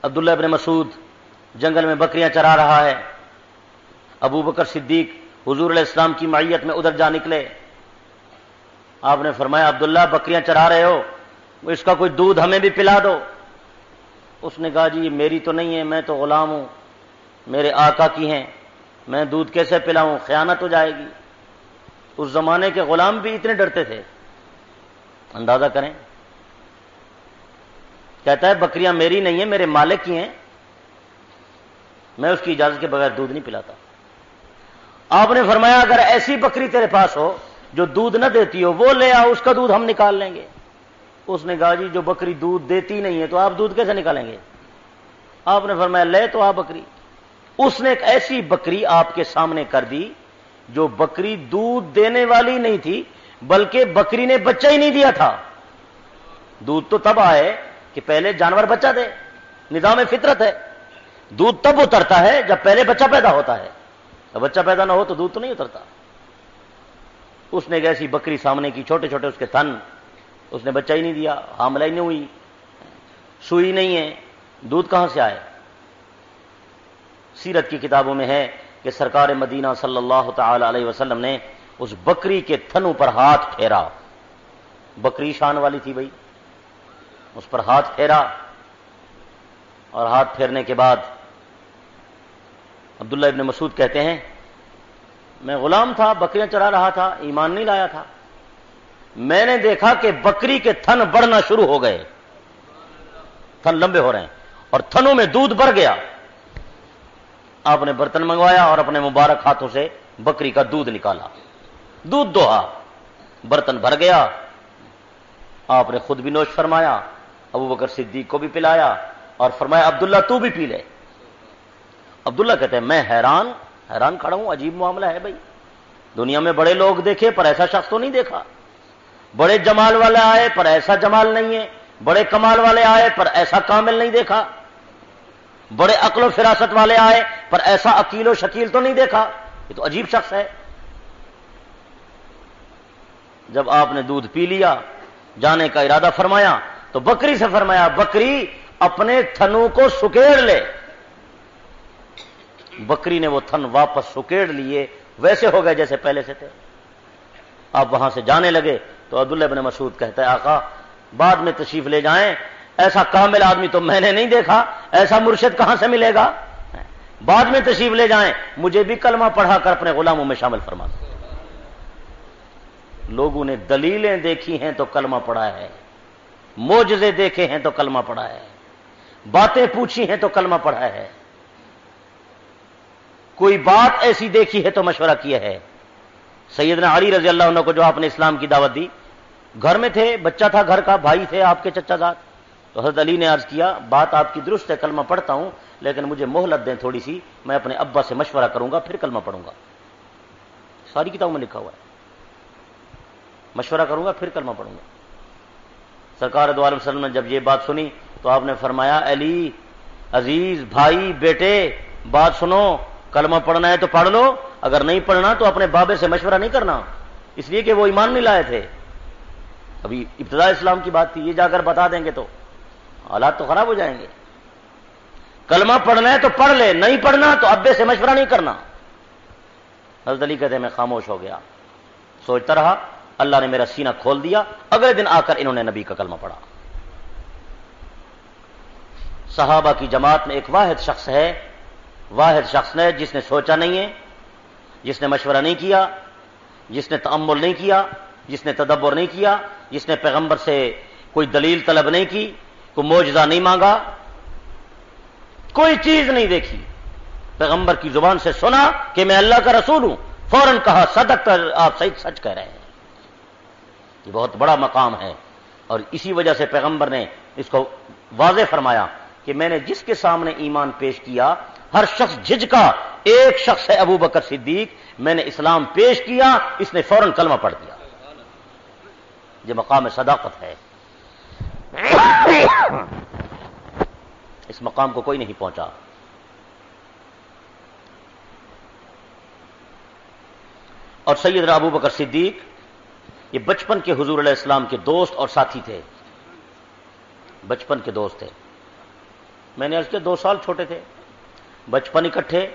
عبداللہ ابن مسعود جنگل میں بکریاں چرا رہا ہے. ابو بکر صدیق حضور علیہ السلام کی معیت میں ادھر جا نکلے. آپ نے فرمایا عبداللہ بکریاں چرا رہے ہو، اس کا کوئی دودھ ہمیں بھی پلا دو. اس نے کہا جی میری تو نہیں ہے، میں تو غلام ہوں، میرے آقا کی ہیں، میں دودھ کیسے پلاؤں؟ خیانت ہو جائے گی. اس زمانے کے غلام بھی اتنے ڈرتے تھے، اندازہ کریں. کہتا ہے بکریاں میری نہیں ہیں، میرے مالک کی ہیں، میں اس کی اجازت کے بغیر دودھ نہیں پلاتا. آپ نے فرمایا اگر ایسی بکری تیرے پاس ہو جو دودھ نہ دیتی ہو، وہ لے آؤ، اس کا دودھ ہم نکال لیں گے. اس نے کہا جی جو بکری دودھ دیتی نہیں ہے تو آپ دودھ کیسے نکالیں گے؟ آپ نے فرمایا لے تو آ بکری. اس نے ایک ایسی بکری آپ کے سامنے کر دی جو بکری دودھ دینے والی نہیں تھی، بلکہ بکری نے بچہ ہی نہیں دیا تھا. دودھ تو تب آئے کہ پہلے جانور بچہ دے، نظام فطرت ہے. دودھ تب اترتا ہے جب پہلے بچہ پیدا ہوتا ہے. جب بچہ پیدا نہ ہو تو دودھ تو نہیں اترتا. اس نے ایک ایسی بکری سامنے کی، چھوٹے چھوٹے اس کے تھن، اس نے بچہ ہی نہیں دیا، حاملہ ہی نہیں ہوئی، سوئی نہیں ہے، دودھ کہاں سے آئے؟ سیرت کی کتابوں میں ہے کہ سرکار مدینہ صلی اللہ تعالی علیہ وسلم نے اس بکری کے تھنوں پر ہاتھ پھیرا بکری شان والی تھی بھائی، اس پر ہاتھ پھیرا، اور ہاتھ پھیرنے کے بعد عبداللہ ابن مسعود کہتے ہیں میں غلام تھا، بکریاں چرا رہا تھا، ایمان نہیں لایا تھا، میں نے دیکھا کہ بکری کے تھن بڑھنا شروع ہو گئے، تھن لمبے ہو رہے ہیں اور تھنوں میں دودھ بھر گیا۔ آپ نے برتن منگوایا اور اپنے مبارک ہاتھوں سے بکری کا دودھ نکالا، دودھ دوہا، برتن بھر گیا۔ آپ نے خود بھی نوش فرمایا، ابو بکر صدیق کو بھی پلایا اور فرمایا عبداللہ تو بھی پی لے۔ عبداللہ کہتے ہیں میں حیران کھڑا ہوں، عجیب معاملہ ہے بھائی، دنیا میں بڑے لوگ دیکھے پر ایسا شخص تو نہیں دیکھا، بڑے جمال والے آئے پر ایسا جمال نہیں ہے، بڑے کمال والے آئے پر ایسا کامل نہیں دیکھا، بڑے عقل و فراست والے آئے پر ایسا عقیل و شکیل تو نہیں دیکھا، یہ تو عجیب شخص ہے۔ جب آپ نے دودھ پی لیا، جانے کا ارادہ فرمایا تو بکری سے فرمایا بکری اپنے تھنوں کو سکیڑ لے۔ بکری نے وہ تھن واپس سکیڑ لیے، ویسے ہو گئے جیسے پہلے سے تھے۔ آپ وہاں سے جانے لگے تو عبداللہ ابن مسعود کہتا ہے آقا بعد میں تشریف لے جائیں، ایسا کامل آدمی تو میں نے نہیں دیکھا، ایسا مرشد کہاں سے ملے گا، بعد میں تشریف لے جائیں، مجھے بھی کلمہ پڑھا کر اپنے غلاموں میں شامل فرما دیں۔ لوگوں نے دلیلیں دیکھی ہیں تو کلمہ پڑھا ہے، معجزے دیکھے ہیں تو کلمہ پڑھا ہے، باتیں پوچھی ہیں تو کلمہ پڑھا ہے، کوئی بات ایسی دیکھی ہے تو مشورہ کیا ہے۔ سیدنا علی رضی اللہ عنہ کو جو آپ نے اسلام کی دعوت دی، گھر میں تھے، بچہ تھا گھر کا، بھائی تھے آپ کے چچا زاد، تو حضرت علی نے عرض کیا بات آپ کی درست ہے، کلمہ پڑھتا ہوں لیکن مجھے مہلت دیں تھوڑی سی، میں اپنے ابا سے مشورہ کروں گا پھر کلمہ پڑھوں گا۔ ساری کتابوں میں لکھا ہوا ہے، مشورہ کروں گا پھر کلمہ پڑھوں گا۔ سرکار دو عالم وسلم نے جب یہ بات سنی تو آپ نے فرمایا علی عزیز بھائی بیٹے بات سنو، کلمہ پڑھنا ہے تو پڑھ لو، اگر نہیں پڑھنا تو اپنے بابے سے مشورہ نہیں کرنا، اس لیے کہ وہ ایمان نہیں لائے تھے، ابھی ابتداء اسلام کی بات تھی، یہ جا کر بتا دیں گے تو حالات تو خراب ہو جائیں گے۔ کلمہ پڑھنا ہے تو پڑھ لے، نہیں پڑھنا تو ابے سے مشورہ نہیں کرنا۔ حضرت علی کہتے ہیں میں خاموش ہو گیا، سوچتا رہا، اللہ نے میرا سینہ کھول دیا، اگلے دن آ کر انہوں نے نبی کا کلمہ پڑھا۔ صحابہ کی جماعت میں ایک واحد شخص ہے، واحد شخص نے جس نے سوچا نہیں ہے، جس نے مشورہ نہیں کیا، جس نے تأمل نہیں کیا، جس نے تدبر نہیں کیا، جس نے پیغمبر سے کوئی دلیل طلب نہیں کی، کوئی معجزہ نہیں مانگا، کوئی چیز نہیں دیکھی، پیغمبر کی زبان سے سنا کہ میں اللہ کا رسول ہوں، فوراً کہا صدقت، آپ صحیح سچ کہہ رہے ہیں۔ یہ بہت بڑا مقام ہے، اور اسی وجہ سے پیغمبر نے اس کو واضح فرمایا کہ میں نے جس کے سامنے ایمان پیش کیا ہر شخص جھجکا، ایک شخص ہے ابو بکر صدیق، میں نے اسلام پیش کیا، اس نے فوراً کلمہ پڑھ دیا۔ یہ مقام صداقت ہے، اس مقام کو کوئی نہیں پہنچا۔ اور سیدنا ابو بکر صدیق یہ بچپن کے حضور علیہ السلام کے دوست اور ساتھی تھے، بچپن کے دوست تھے۔ میں نے عرض کیا 2 سال چھوٹے تھے، بچپن اکٹھے،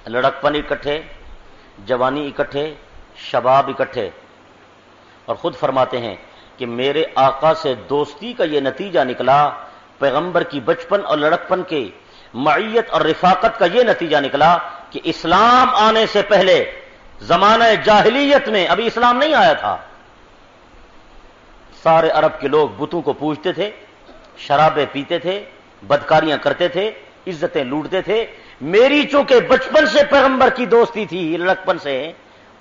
لڑکپن اکٹھے، جوانی اکٹھے، شباب اکٹھے، اور خود فرماتے ہیں کہ میرے آقا سے دوستی کا یہ نتیجہ نکلا، پیغمبر کی بچپن اور لڑکپن کے معیت اور رفاقت کا یہ نتیجہ نکلا کہ اسلام آنے سے پہلے زمانہ جاہلیت میں ابھی اسلام نہیں آیا تھا، سارے عرب کے لوگ بتوں کو پوجتے تھے، شرابیں پیتے تھے، بدکاریاں کرتے تھے، عزتیں لوٹتے تھے۔ میری چونکہ بچپن سے پیغمبر کی دوستی تھی، لڑکپن سے،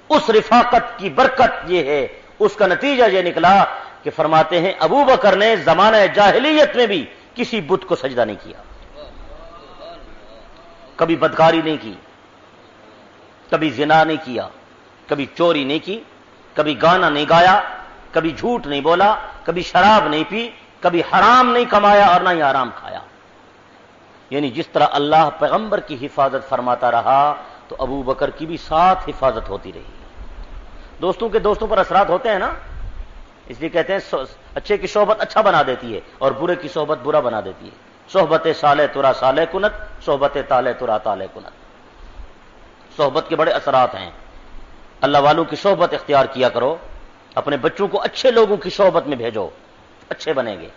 اس رفاقت کی برکت یہ ہے، اس کا نتیجہ یہ نکلا کہ فرماتے ہیں ابو بکر نے زمانہ جاہلیت میں بھی کسی بت کو سجدہ نہیں کیا، کبھی بدکاری نہیں کی، کبھی زنا نہیں کیا، کبھی چوری نہیں کی، کبھی گانا نہیں گایا، کبھی جھوٹ نہیں بولا، کبھی شراب نہیں پی، کبھی حرام نہیں کمایا اور نہ ہی حرام کھایا۔ یعنی جس طرح اللہ پیغمبر کی حفاظت فرماتا رہا تو ابو بکر کی بھی ساتھ حفاظت ہوتی رہی۔ دوستوں کے دوستوں پر اثرات ہوتے ہیں نا، اس لیے کہتے ہیں اچھے کی صحبت اچھا بنا دیتی ہے اور برے کی صحبت برا بنا دیتی ہے۔ صحبت صالح ترا صالح کنت، صحبت طالح ترا طالح کنت۔ صحبت کے بڑے اثرات ہیں، اللہ والوں کی صحبت اختیار کیا کرو، اپنے بچوں کو اچھے لوگوں کی صحبت میں بھیجو، اچھے بنیں گے۔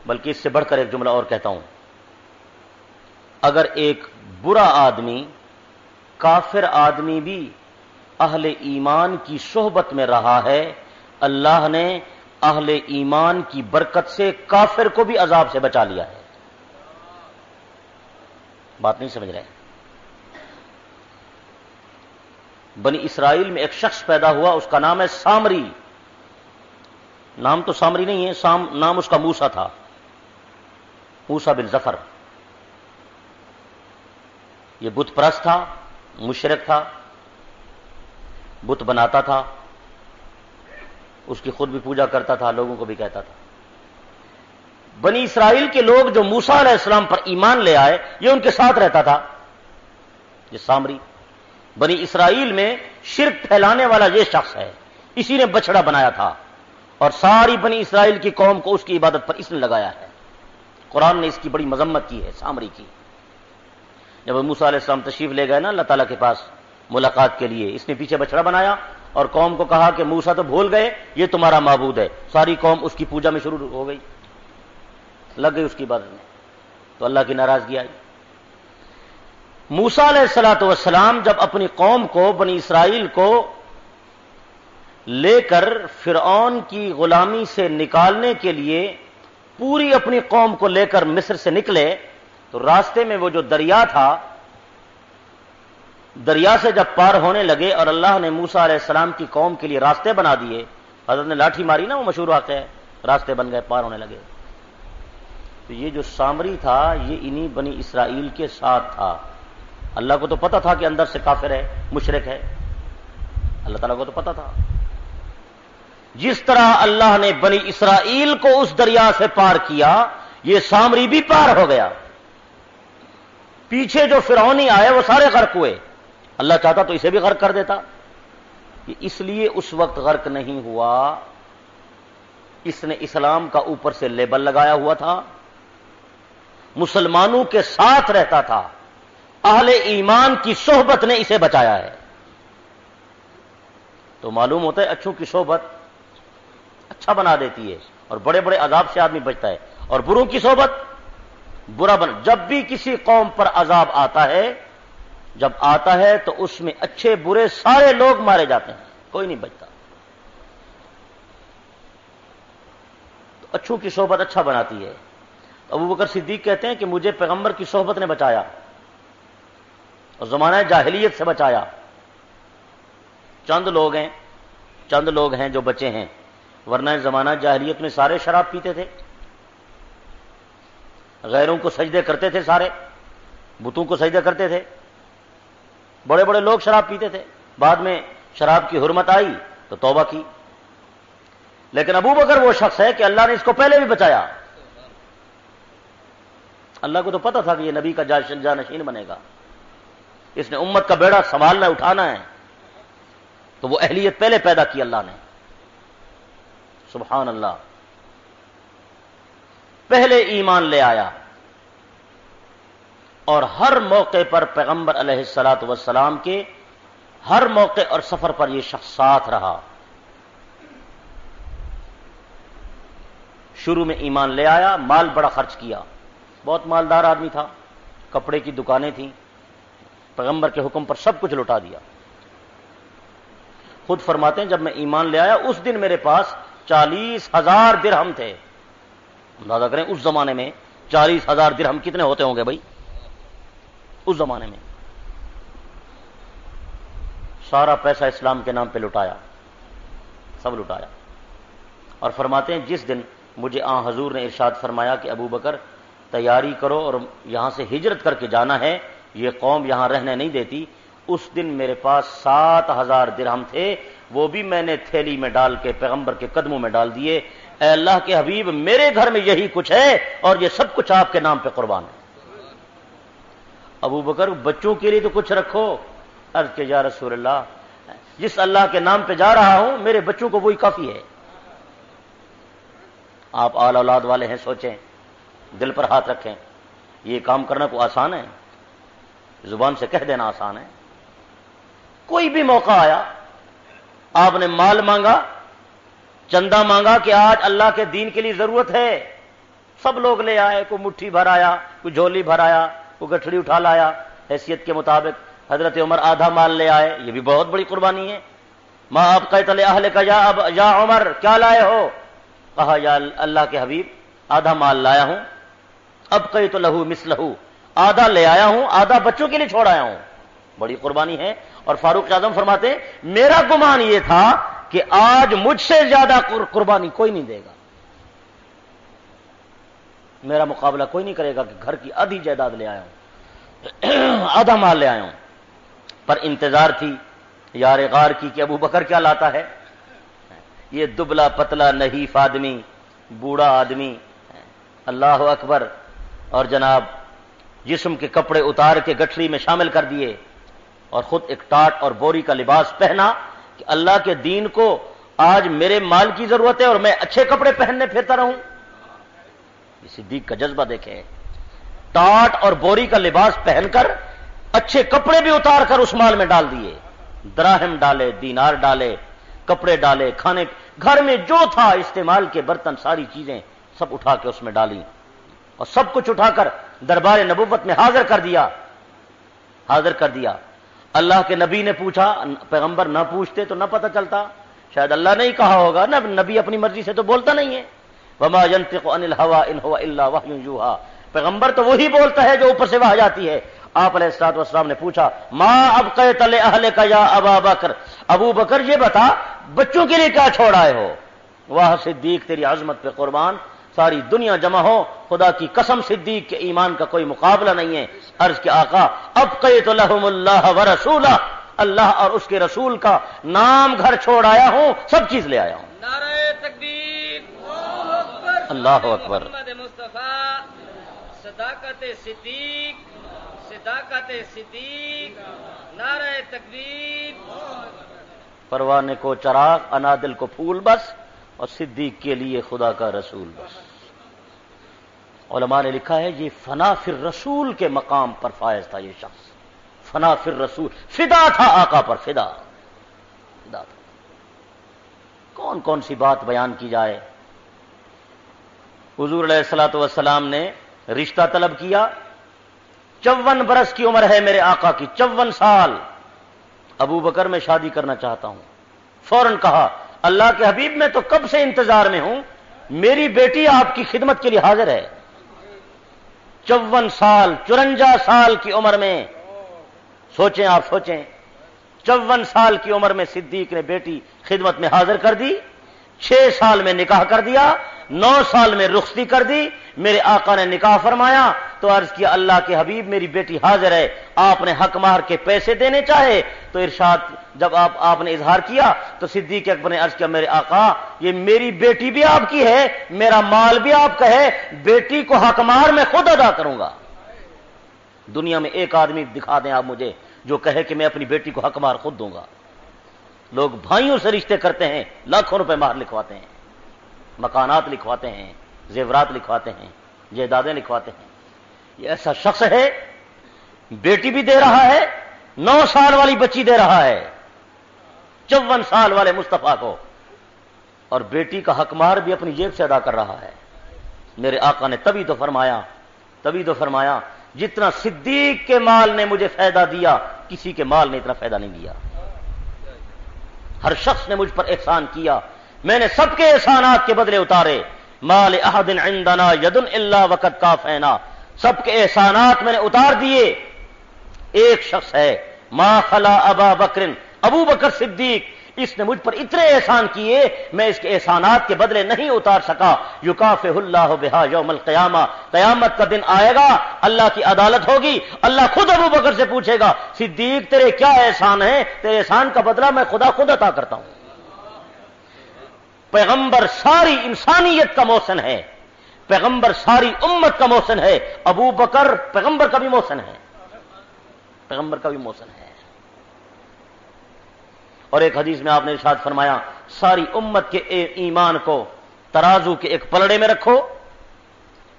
بلکہ اس سے بڑھ کر ایک جملہ اور کہتا ہوں، اگر ایک برا آدمی، کافر آدمی بھی اہل ایمان کی صحبت میں رہا ہے، اللہ نے اہل ایمان کی برکت سے کافر کو بھی عذاب سے بچا لیا ہے۔ بات نہیں سمجھ رہے؟ بنی اسرائیل میں ایک شخص پیدا ہوا، اس کا نام ہے سامری۔ نام تو سامری نہیں ہے، نام اس کا موسیٰ تھا، موسیٰ بن ظفر۔ یہ بت پرست تھا، مشرک تھا، بت بناتا تھا، اس کی خود بھی پوجا کرتا تھا، لوگوں کو بھی کہتا تھا۔ بنی اسرائیل کے لوگ جو موسیٰ علیہ السلام پر ایمان لے آئے، یہ ان کے ساتھ رہتا تھا، یہ سامری۔ بنی اسرائیل میں شرک پھیلانے والا یہ شخص ہے، اسی نے بچڑا بنایا تھا، اور ساری بنی اسرائیل کی قوم کو اس کی عبادت پر اس نے لگایا ہے۔ قرآن نے اس کی بڑی مذمت کی ہے، سامری کی۔ جب موسیٰ علیہ السلام تشریف لے گئے نا اللہ تعالیٰ کے پاس ملاقات کے لیے، اس نے پیچھے بچڑا بنایا اور قوم کو کہا کہ موسیٰ تو بھول گئے یہ تمہارا معبود ہے۔ ساری قوم اس کی پوجا میں شروع ہو گئی، لگ گئی اس کی عبادت میں، تو اللہ کی ناراضگی آئی۔ موسیٰ علیہ السلام جب اپنی قوم کو، بنی اسرائیل کو لے کر فرعون کی غلامی سے نکالنے کے لیے پوری اپنی قوم کو لے کر مصر سے نکلے، تو راستے میں وہ جو دریا تھا، دریا سے جب پار ہونے لگے اور اللہ نے موسیٰ علیہ السلام کی قوم کے لیے راستے بنا دیے، حضرت نے لاٹھی ماری نا، وہ مشہور واقعہ ہے، راستے بن گئے، پار ہونے لگے۔ تو یہ جو سامری تھا یہ انہی بنی اسرائیل کے ساتھ تھا۔ اللہ کو تو پتا تھا کہ اندر سے کافر ہے، مشرک ہے، اللہ تعالیٰ کو تو پتا تھا۔ جس طرح اللہ نے بنی اسرائیل کو اس دریا سے پار کیا، یہ سامری بھی پار ہو گیا۔ پیچھے جو فرعونی آئے وہ سارے غرق ہوئے، اللہ چاہتا تو اسے بھی غرق کر دیتا۔ یہ اس لیے اس وقت غرق نہیں ہوا، اس نے اسلام کا اوپر سے لیبل لگایا ہوا تھا، مسلمانوں کے ساتھ رہتا تھا، اہل ایمان کی صحبت نے اسے بچایا ہے۔ تو معلوم ہوتا ہے اچھوں کی صحبت اچھا بنا دیتی ہے، اور بڑے بڑے عذاب سے آدمی بچتا ہے، اور بروں کی صحبت برا بنا۔ جب بھی کسی قوم پر عذاب آتا ہے، جب آتا ہے تو اس میں اچھے برے سارے لوگ مارے جاتے ہیں، کوئی نہیں بچتا۔ تو اچھوں کی صحبت اچھا بناتی ہے۔ ابوبکر صدیق کہتے ہیں کہ مجھے پیغمبر کی صحبت نے بچایا اور زمانہ جاہلیت سے بچایا۔ چند لوگ ہیں جو بچے ہیں، ورنہ زمانہ جاہلیت میں سارے شراب پیتے تھے، غیروں کو سجدے کرتے تھے، سارے بتوں کو سجدے کرتے تھے، بڑے بڑے لوگ شراب پیتے تھے۔ بعد میں شراب کی حرمت آئی تو توبہ کی، لیکن ابوبکر وہ شخص ہے کہ اللہ نے اس کو پہلے بھی بچایا۔ اللہ کو تو پتا تھا کہ یہ نبی کا جانشین بنے گا، اس نے امت کا بیڑا سنبھالنا اٹھانا ہے، تو وہ اہلیت پہلے پیدا کی اللہ نے۔ سبحان اللہ، پہلے ایمان لے آیا، اور ہر موقع پر پیغمبر علیہ الصلاۃ والسلام کے ہر موقع اور سفر پر یہ شخص ساتھ رہا۔ شروع میں ایمان لے آیا، مال بڑا خرچ کیا، بہت مالدار آدمی تھا، کپڑے کی دکانیں تھیں، پیغمبر کے حکم پر سب کچھ لوٹا دیا۔ خود فرماتے ہیں جب میں ایمان لے آیا اس دن میرے پاس 40,000 درہم تھے۔ اندازہ کریں اس زمانے میں 40,000 درہم کتنے ہوتے ہوں گے بھائی؟ اس زمانے میں سارا پیسہ اسلام کے نام پہ لٹایا، سب لٹایا۔ اور فرماتے ہیں جس دن مجھے حضور نے ارشاد فرمایا کہ ابوبکر تیاری کرو اور یہاں سے ہجرت کر کے جانا ہے، یہ قوم یہاں رہنے نہیں دیتی، اس دن میرے پاس 7,000 درہم تھے، وہ بھی میں نے تھیلی میں ڈال کے پیغمبر کے قدموں میں ڈال دیے۔ اے اللہ کے حبیب، میرے گھر میں یہی کچھ ہے اور یہ سب کچھ آپ کے نام پہ قربان ہے۔ ابوبکر بچوں کے لیے تو کچھ رکھو۔ عرض کہ یا رسول اللہ، جس اللہ کے نام پہ جا رہا ہوں میرے بچوں کو وہی کافی ہے۔ آپ آل اولاد والے ہیں، سوچیں، دل پر ہاتھ رکھیں، یہ کام کرنا کوئی آسان ہے؟ زبان سے کہہ دینا آسان ہے؟ کوئی بھی موقع آیا آپ نے مال مانگا، چندہ مانگا کہ آج اللہ کے دین کے لیے ضرورت ہے، سب لوگ لے آئے، کوئی مٹھی بھر آیا، کوئی جھولی بھر آیا، کوئی گٹھڑی اٹھا لایا حیثیت کے مطابق۔ حضرت عمر آدھا مال لے آئے، یہ بھی بہت بڑی قربانی ہے۔ ما ابقیت لاہلک یا عمر، کیا لائے ہو؟ کہا یا اللہ کے حبیب آدھا مال لایا ہوں، ابقیت لہ مثلہ، آدھا لے آیا ہوں، آدھا بچوں کے لیے چھوڑ آیا ہوں۔ بڑی قربانی ہے۔ اور فاروق اعظم فرماتے ہیں میرا گمان یہ تھا کہ آج مجھ سے زیادہ قربانی کوئی نہیں دے گا، میرا مقابلہ کوئی نہیں کرے گا کہ گھر کی آدھی جائیداد لے آیا ہوں، آدھا مال لے آیا ہوں۔ پر انتظار تھی یار غار کی کہ ابو بکر کیا لاتا ہے۔ یہ دبلا پتلا نحیف آدمی، بوڑھا آدمی، اللہ اکبر، اور جناب جسم کے کپڑے اتار کے گٹھڑی میں شامل کر دیے اور خود ایک ٹاٹ اور بوری کا لباس پہنا کہ اللہ کے دین کو آج میرے مال کی ضرورت ہے اور میں اچھے کپڑے پہننے پھرتا رہوں۔ یہ صدیق کا جذبہ دیکھیں، ٹاٹ اور بوری کا لباس پہن کر اچھے کپڑے بھی اتار کر اس مال میں ڈال دیے، دراہم ڈالے، دینار ڈالے، کپڑے ڈالے، کھانے، گھر میں جو تھا استعمال کے برتن، ساری چیزیں سب اٹھا کے اس میں ڈالی اور سب کچھ اٹھا کر دربار نبوت میں حاضر کر دیا۔ اللہ کے نبی نے پوچھا، پیغمبر نہ پوچھتے تو نہ پتہ چلتا، شاید اللہ نے ہی کہا ہوگا نا، نبی اپنی مرضی سے تو بولتا نہیں ہے۔ وما ينطق عن الهوى ان هو الا وحي يوحى، پیغمبر تو وہی بولتا ہے جو اوپر سے وحی آتی ہے۔ آپ علیہ الصلوۃ والسلام نے پوچھا ما ابقیت لاہلک یا ابا بکر، ابو بکر یہ بتا بچوں کے لیے کیا چھوڑ آئے ہو؟ واہ صدیق تیری عظمت پہ قربان، ساری دنیا جمع ہو، خدا کی قسم صدیق کے ایمان کا کوئی مقابلہ نہیں ہے۔ عرض کے آقا ابقیت لهم اللہ ورسولہ، اللہ اور اس کے رسول کا نام گھر چھوڑ آیا ہوں، سب چیز لے آیا ہوں۔ نعرہ تکبیر، اللہ اکبر۔ محمد مصطفیٰ، صداقت صدیق، صداقت صدیق، نعرہ تکبیر۔ پروانے کو چراغ، انادل کو پھول بس، اور صدیق کے لیے خدا کا رسول بس۔ علماء نے لکھا ہے یہ فنا فی الرسول کے مقام پر فائز تھا، یہ شخص فنا فی الرسول، فدا تھا آقا پر، فدا تھا۔ کون کون سی بات بیان کی جائے۔ حضور علیہ الصلوۃ والسلام نے رشتہ طلب کیا، 54 برس کی عمر ہے میرے آقا کی، 54 سال۔ ابو بکر میں شادی کرنا چاہتا ہوں۔ فوراً کہا اللہ کے حبیب میں تو کب سے انتظار میں ہوں، میری بیٹی آپ کی خدمت کے لیے حاضر ہے۔ 54 سال، 54 سال کی عمر میں، سوچیں آپ، سوچیں 54 سال کی عمر میں صدیق نے بیٹی خدمت میں حاضر کر دی، 6 سال میں نکاح کر دیا، 9 سال میں رخصتی کر دی۔ میرے آقا نے نکاح فرمایا تو عرض کیا اللہ کے حبیب میری بیٹی حاضر ہے، آپ نے حق مہر کے پیسے دینے چاہے تو ارشاد، جب آپ نے اظہار کیا تو صدیق اکبر نے عرض کیا میرے آقا یہ میری بیٹی بھی آپ کی ہے، میرا مال بھی آپ کا ہے، بیٹی کو حق مہر میں خود ادا کروں گا۔ دنیا میں ایک آدمی دکھا دیں آپ مجھے جو کہے کہ میں اپنی بیٹی کو حق مہر خود دوں گا۔ لوگ بھائیوں سے رشتے کرتے ہیں، لاکھوں روپے مہر لکھواتے ہیں، مکانات لکھواتے ہیں، زیورات لکھواتے ہیں، جائیدادیں لکھواتے ہیں۔ یہ ایسا شخص ہے بیٹی بھی دے رہا ہے، 9 سال والی بچی دے رہا ہے 54 سال والے مصطفیٰ کو، اور بیٹی کا حق مہر بھی اپنی جیب سے ادا کر رہا ہے۔ میرے آقا نے تبھی تو فرمایا جتنا صدیق کے مال نے مجھے فائدہ دیا کسی کے مال نے اتنا فائدہ نہیں دیا۔ ہر شخص نے مجھ پر احسان کیا، میں نے سب کے احسانات کے بدلے اتارے۔ مال احد عندنا ید الا وقد کافینا، سب کے احسانات میں نے اتار دیے۔ ایک شخص ہے ما خلا ابا بکر، ابو بکر صدیق، اس نے مجھ پر اتنے احسان کیے میں اس کے احسانات کے بدلے نہیں اتار سکا۔ یکافہ اللہ بہا یوم القیامہ، قیامت کا دن آئے گا، اللہ کی عدالت ہوگی، اللہ خود ابو بکر سے پوچھے گا صدیق تیرے کیا احسان ہے، تیرے احسان کا بدلہ میں خود عطا کرتا ہوں۔ پیغمبر ساری انسانیت کا محسن ہے، پیغمبر ساری امت کا محسن ہے، ابو بکر پیغمبر کا بھی محسن ہے، پیغمبر کا بھی محسن ہے۔ اور ایک حدیث میں آپ نے ارشاد فرمایا ساری امت کے ایمان کو ترازو کے ایک پلڑے میں رکھو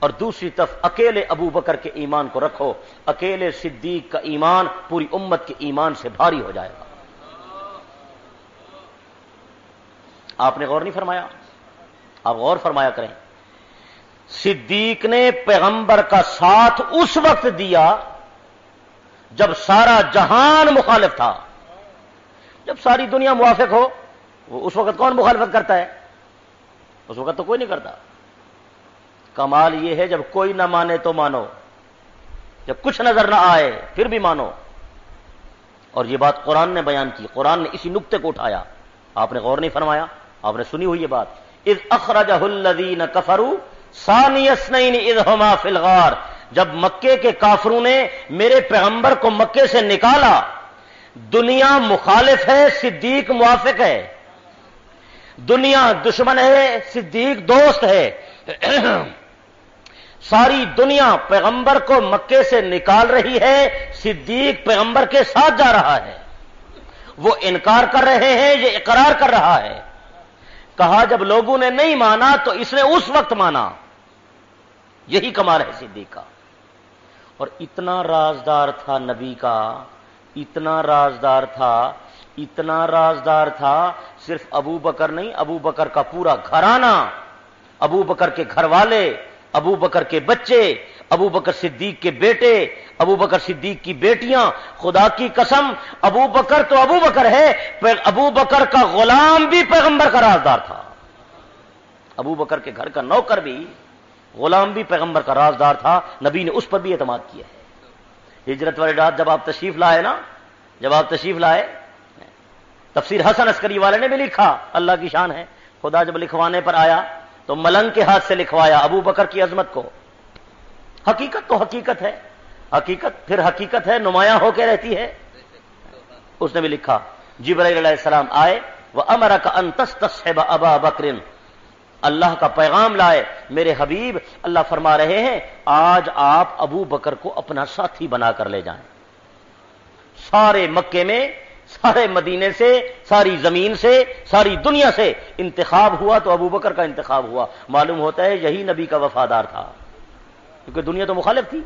اور دوسری طرف اکیلے ابو بکر کے ایمان کو رکھو، اکیلے صدیق کا ایمان پوری امت کے ایمان سے بھاری ہو جائے گا۔ آپ نے غور نہیں فرمایا؟ آپ غور فرمایا کریں، صدیق نے پیغمبر کا ساتھ اس وقت دیا جب سارا جہان مخالف تھا۔ جب ساری دنیا موافق ہو، وہ اس وقت کون مخالفت کرتا ہے؟ اس وقت تو کوئی نہیں کرتا۔ کمال یہ ہے جب کوئی نہ مانے تو مانو، جب کچھ نظر نہ آئے پھر بھی مانو۔ اور یہ بات قرآن نے بیان کی، قرآن نے اسی نقطے کو اٹھایا۔ آپ نے غور نہیں فرمایا؟ آپ نے سنی ہوئی یہ بات، اذ اخرجہ الذین کفروا ثانی اثنین اذ ہما فی الغار، جب مکے کے کافروں نے میرے پیغمبر کو مکے سے نکالا، دنیا مخالف ہے، صدیق موافق ہے، دنیا دشمن ہے، صدیق دوست ہے، ساری دنیا پیغمبر کو مکے سے نکال رہی ہے، صدیق پیغمبر کے ساتھ جا رہا ہے، وہ انکار کر رہے ہیں، یہ اقرار کر رہا ہے۔ کہا جب لوگوں نے نہیں مانا تو اس نے اس وقت مانا، یہی کمال ہے صدیق کا۔ اور اتنا رازدار تھا نبی کا، اتنا رازدار تھا، اتنا رازدار تھا، صرف ابو بکر نہیں، ابو بکر کا پورا گھرانہ، ابو بکر کے گھر والے، ابو بکر کے بچے، ابو بکر صدیق کے بیٹے، ابو بکر صدیق کی بیٹیاں، خدا کی قسم ابو بکر تو ابو بکر ہے، ابو بکر کا غلام بھی پیغمبر کا رازدار تھا، ابو بکر کے گھر کا نوکر بھی، غلام بھی پیغمبر کا رازدار تھا، نبی نے اس پر بھی اعتماد کیا ہے۔ ہجرت والے رات جب آپ تشریف لائے نا، جب آپ تشریف لائے، تفسیر حسن عسکری والے نے بھی لکھا، اللہ کی شان ہے، خدا جب لکھوانے پر آیا تو ملنگ کے ہاتھ سے لکھوایا ابو بکر کی عظمت کو۔ حقیقت تو حقیقت ہے، حقیقت پھر حقیقت ہے، نمایاں ہو کے رہتی ہے۔ اس نے بھی لکھا، جبرائیل علیہ السلام آئے، وَأَمَرَكَ أَن تَسْتَصْحِبَ أَبَا بَكْرٍ، اللہ کا پیغام لائے، میرے حبیب اللہ فرما رہے ہیں آج آپ ابو بکر کو اپنا ساتھی بنا کر لے جائیں۔ سارے مکے میں، سارے مدینے سے، ساری زمین سے، ساری دنیا سے انتخاب ہوا تو ابو بکر کا انتخاب ہوا۔ معلوم ہوتا ہے یہی نبی کا وفادار تھا، کیونکہ دنیا تو مخالف تھی،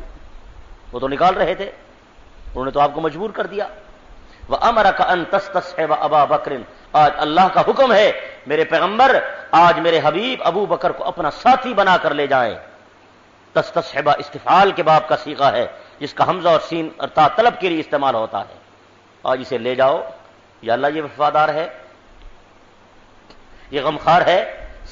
وہ تو نکال رہے تھے، انہوں نے تو آپ کو مجبور کر دیا۔ وَأَمَرَكَ أَن تَسْتَصْحِبَ أَبَا بَكْرٍ، آج اللہ کا حکم ہے میرے پیغمبر آج میرے حبیب ابو بکر کو اپنا ساتھی بنا کر لے جائیں۔ تستصحبہ استفعال کے باب کا صیغہ ہے، جس کا حمزہ اور سین اور تا طلب کے لیے استعمال ہوتا ہے۔ آج اسے لے جاؤ، یا اللہ یہ وفادار ہے، یہ غمخوار ہے،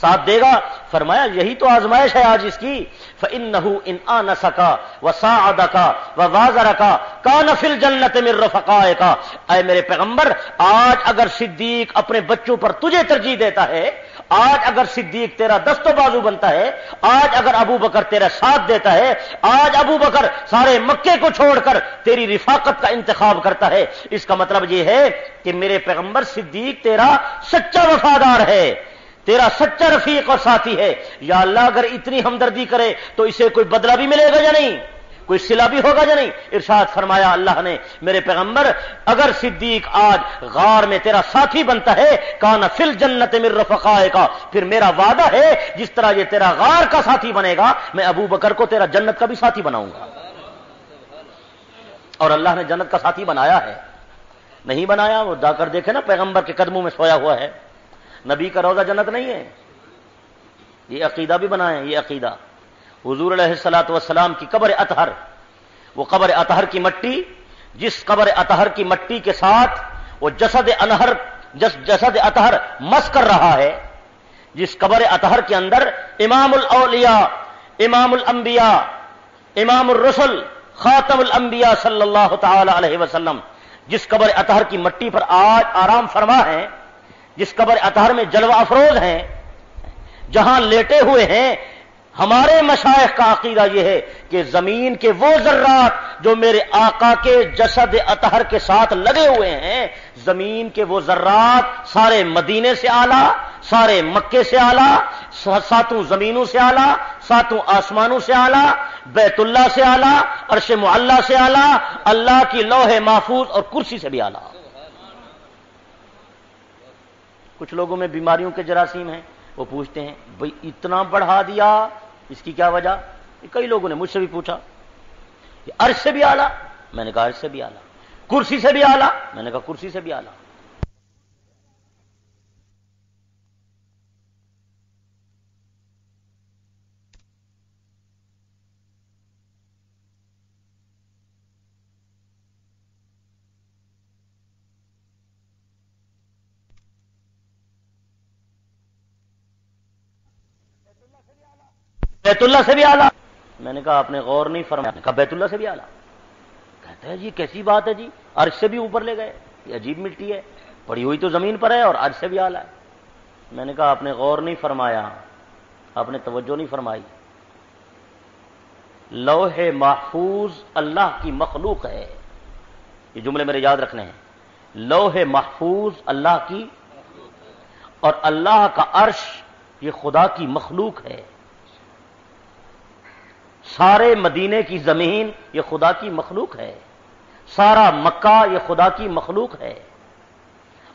ساتھ دے گا۔ فرمایا یہی تو آزمائش ہے آج اس کی، فَإِنَّهُ إِنْ آنَسَكَ وَسَاعَدَكَ وَوَازَرَكَ كَانَ فِي الْجَنَّةِ مِن رَفَقَائِكَ، اے میرے پیغمبر آج اگر صدیق اپنے بچوں پر تجھے ترجیح دیتا ہے، آج اگر صدیق تیرا دست و بازو بنتا ہے، آج اگر ابو بکر تیرا ساتھ دیتا ہے، آج ابو بکر سارے مکے کو چھوڑ کر تیری رفاقت کا انتخاب کرتا ہے، اس کا مطلب یہ ہے کہ میرے پیغمبر صدیق تیرا سچا وفادار ہے، تیرا سچا رفیق اور ساتھی ہے۔ یا اللہ اگر اتنی ہمدردی کرے تو اسے کوئی بدلہ بھی ملے گا یا نہیں، کوئی صلہ بھی ہوگا یا نہیں؟ ارشاد فرمایا اللہ نے میرے پیغمبر اگر صدیق آج غار میں تیرا ساتھی بنتا ہے، کان فی الجنت من رفقائک، پھر میرا وعدہ ہے جس طرح یہ تیرا غار کا ساتھی بنے گا میں ابو بکر کو تیرا جنت کا بھی ساتھی بناؤں گا۔ اور اللہ نے جنت کا ساتھی بنایا ہے، نہیں بنایا؟ وہ جا کر دیکھے نا، پیغمبر کے قدموں میں سویا ہوا ہے، نبی کا روضہ جنت نہیں ہے؟ یہ عقیدہ بھی بنائیں، یہ عقیدہ حضور علیہ الصلوۃ والسلام کی قبر اطہر، وہ قبر اطہر کی مٹی، جس قبر اطہر کی مٹی کے ساتھ وہ جسد اطہر مس کر رہا ہے، جس قبر اطہر کے اندر امام الاولیاء، امام الانبیاء، امام الرسل، خاتم الانبیاء صلی اللہ تعالی علیہ وسلم جس قبر اطہر کی مٹی پر آج آرام فرما ہے، جس قبر اطہر میں جلوہ افروز ہیں، جہاں لیٹے ہوئے ہیں، ہمارے مشائخ کا عقیدہ یہ ہے کہ زمین کے وہ ذرات جو میرے آقا کے جسد اطہر کے ساتھ لگے ہوئے ہیں، زمین کے وہ ذرات سارے مدینے سے اعلیٰ، سارے مکے سے اعلیٰ، ساتوں زمینوں سے اعلیٰ، ساتوں آسمانوں سے اعلیٰ، بیت اللہ سے اعلیٰ، عرش معلیٰ سے اعلیٰ، اللہ کی لوح محفوظ اور کرسی سے بھی اعلیٰ۔ کچھ لوگوں میں بیماریوں کے جراثیم ہیں، وہ پوچھتے ہیں بھئی اتنا بڑھا دیا، اس کی کیا وجہ؟ کئی لوگوں نے مجھ سے بھی پوچھا، عرش سے بھی اعلیٰ، میں نے کہا عرش سے بھی اعلیٰ، کرسی سے بھی اعلیٰ، میں نے کہا کرسی سے بھی اعلیٰ۔ بیت اللہ سے بھی اعلیٰ. میں نے کہا آپ نے غور نہیں فرمایا. میں نے کہا بیت اللہ سے بھی اعلیٰ. کہتا ہے جی کیسی بات ہے جی, عرش سے بھی اوپر لے گئے, یہ عجیب مٹی ہے, پڑی ہوئی تو زمین پر ہے اور عرش سے بھی اعلیٰ ہے. میں نے کہا آپ نے غور نہیں فرمایا, آپ نے توجہ نہیں فرمائی. لوح محفوظ اللہ کی مخلوق ہے, یہ جملے میرے یاد رکھنے ہیں. لوح محفوظ اللہ کی, اور اللہ کا عرش یہ خدا کی مخلوق ہے. سارے مدینے کی زمین یہ خدا کی مخلوق ہے. سارا مکہ یہ خدا کی مخلوق ہے.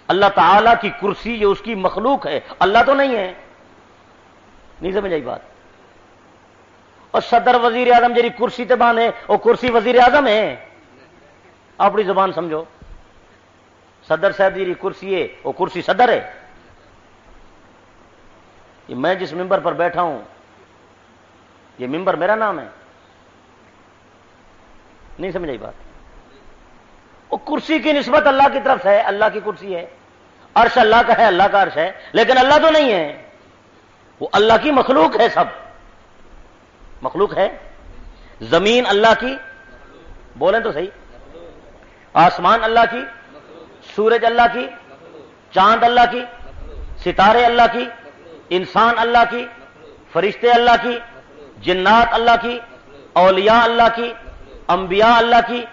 اللہ تعالیٰ کی کرسی یہ اس کی مخلوق ہے, اللہ تو نہیں ہے. نہیں سمجھ آئی بات؟ اور صدر وزیر اعظم جی کرسی تے باندھے وہ کرسی وزیر اعظم ہے, اپنی زبان سمجھو. صدر صاحب جی کرسی ہے وہ کرسی صدر ہے. یہ میں جس ممبر پر بیٹھا ہوں یہ ممبر میرا نام ہے. نہیں سمجھ آئی بات؟ وہ کرسی کی نسبت اللہ کی طرف ہے, اللہ کی کرسی ہے. عرش اللہ کا ہے, اللہ کا عرش ہے, لیکن اللہ تو نہیں ہے. وہ اللہ کی مخلوق ہے, سب مخلوق ہے. زمین اللہ کی, بولیں تو صحیح. آسمان اللہ کی, سورج اللہ کی, چاند اللہ کی, ستارے اللہ کی, انسان اللہ کی, فرشتے اللہ کی, جنات اللہ کی, اولیاء اللہ کی, انبیاء اللہ کی,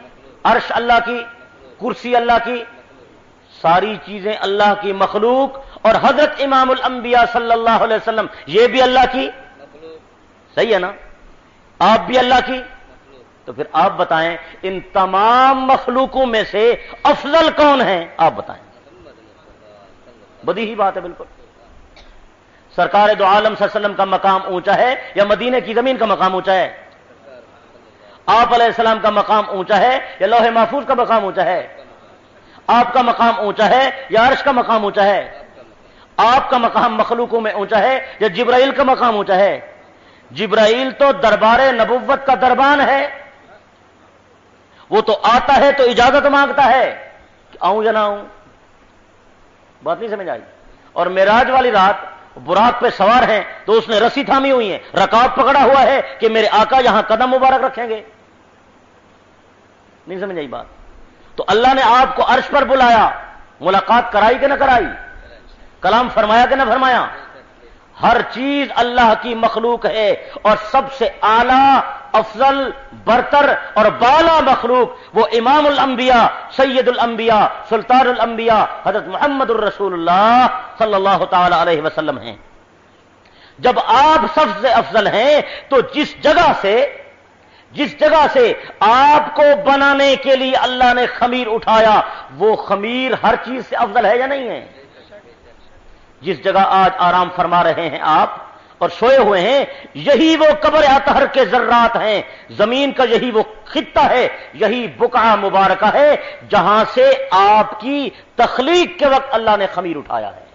عرش اللہ کی, کرسی اللہ کی, ساری چیزیں اللہ کی مخلوق. اور حضرت امام الانبیاء صلی اللہ علیہ وسلم یہ بھی اللہ کی, صحیح ہے نا؟ آپ بھی اللہ کی. تو پھر آپ بتائیں ان تمام مخلوقوں میں سے افضل کون ہیں؟ آپ بتائیں. بدیہی بات ہے بالکل. سرکار دو عالم صلی اللہ علیہ وسلم کا مقام اونچا ہے یا مدینے کی زمین کا مقام اونچا ہے؟ آپ علیہ السلام کا مقام اونچا ہے یا لوح محفوظ کا مقام اونچا ہے؟ آپ کا مقام اونچا ہے یا عرش کا مقام اونچا ہے؟ آپ کا مقام مخلوقوں میں اونچا ہے یا جبرائیل کا مقام اونچا ہے؟ جبرائیل تو دربار نبوت کا دربان ہے, وہ تو آتا ہے تو اجازت مانگتا ہے کہ آؤں یا نہ آؤں. بات نہیں سمجھ آئی؟ اور معراج والی رات براق پہ سوار ہیں تو اس نے رسی تھامی ہوئی ہے, رکاب پکڑا ہوا ہے کہ میرے آقا یہاں قدم مبارک رکھیں گے. نہیں سمجھ آئی بات؟ تو اللہ نے آپ کو عرش پر بلایا, ملاقات کرائی کہ نہ کرائی؟ کلام فرمایا کہ نہ فرمایا؟ ہر چیز اللہ کی مخلوق ہے, اور سب سے اعلیٰ, افضل, برتر اور بالا مخلوق وہ امام الانبیاء, سید الانبیاء, سلطان الانبیاء حضرت محمد الرسول اللہ صلی اللہ تعالی علیہ وسلم ہیں. جب آپ سب سے افضل ہیں تو جس جگہ سے آپ کو بنانے کے لیے اللہ نے خمیر اٹھایا, وہ خمیر ہر چیز سے افضل ہے یا نہیں ہے؟ جس جگہ آج آرام فرما رہے ہیں آپ اور سوئے ہوئے ہیں, یہی وہ قبر اطہر کے ذرات ہیں, زمین کا یہی وہ خطہ ہے, یہی بقعہ مبارکہ ہے جہاں سے آپ کی تخلیق کے وقت اللہ نے خمیر اٹھایا ہے.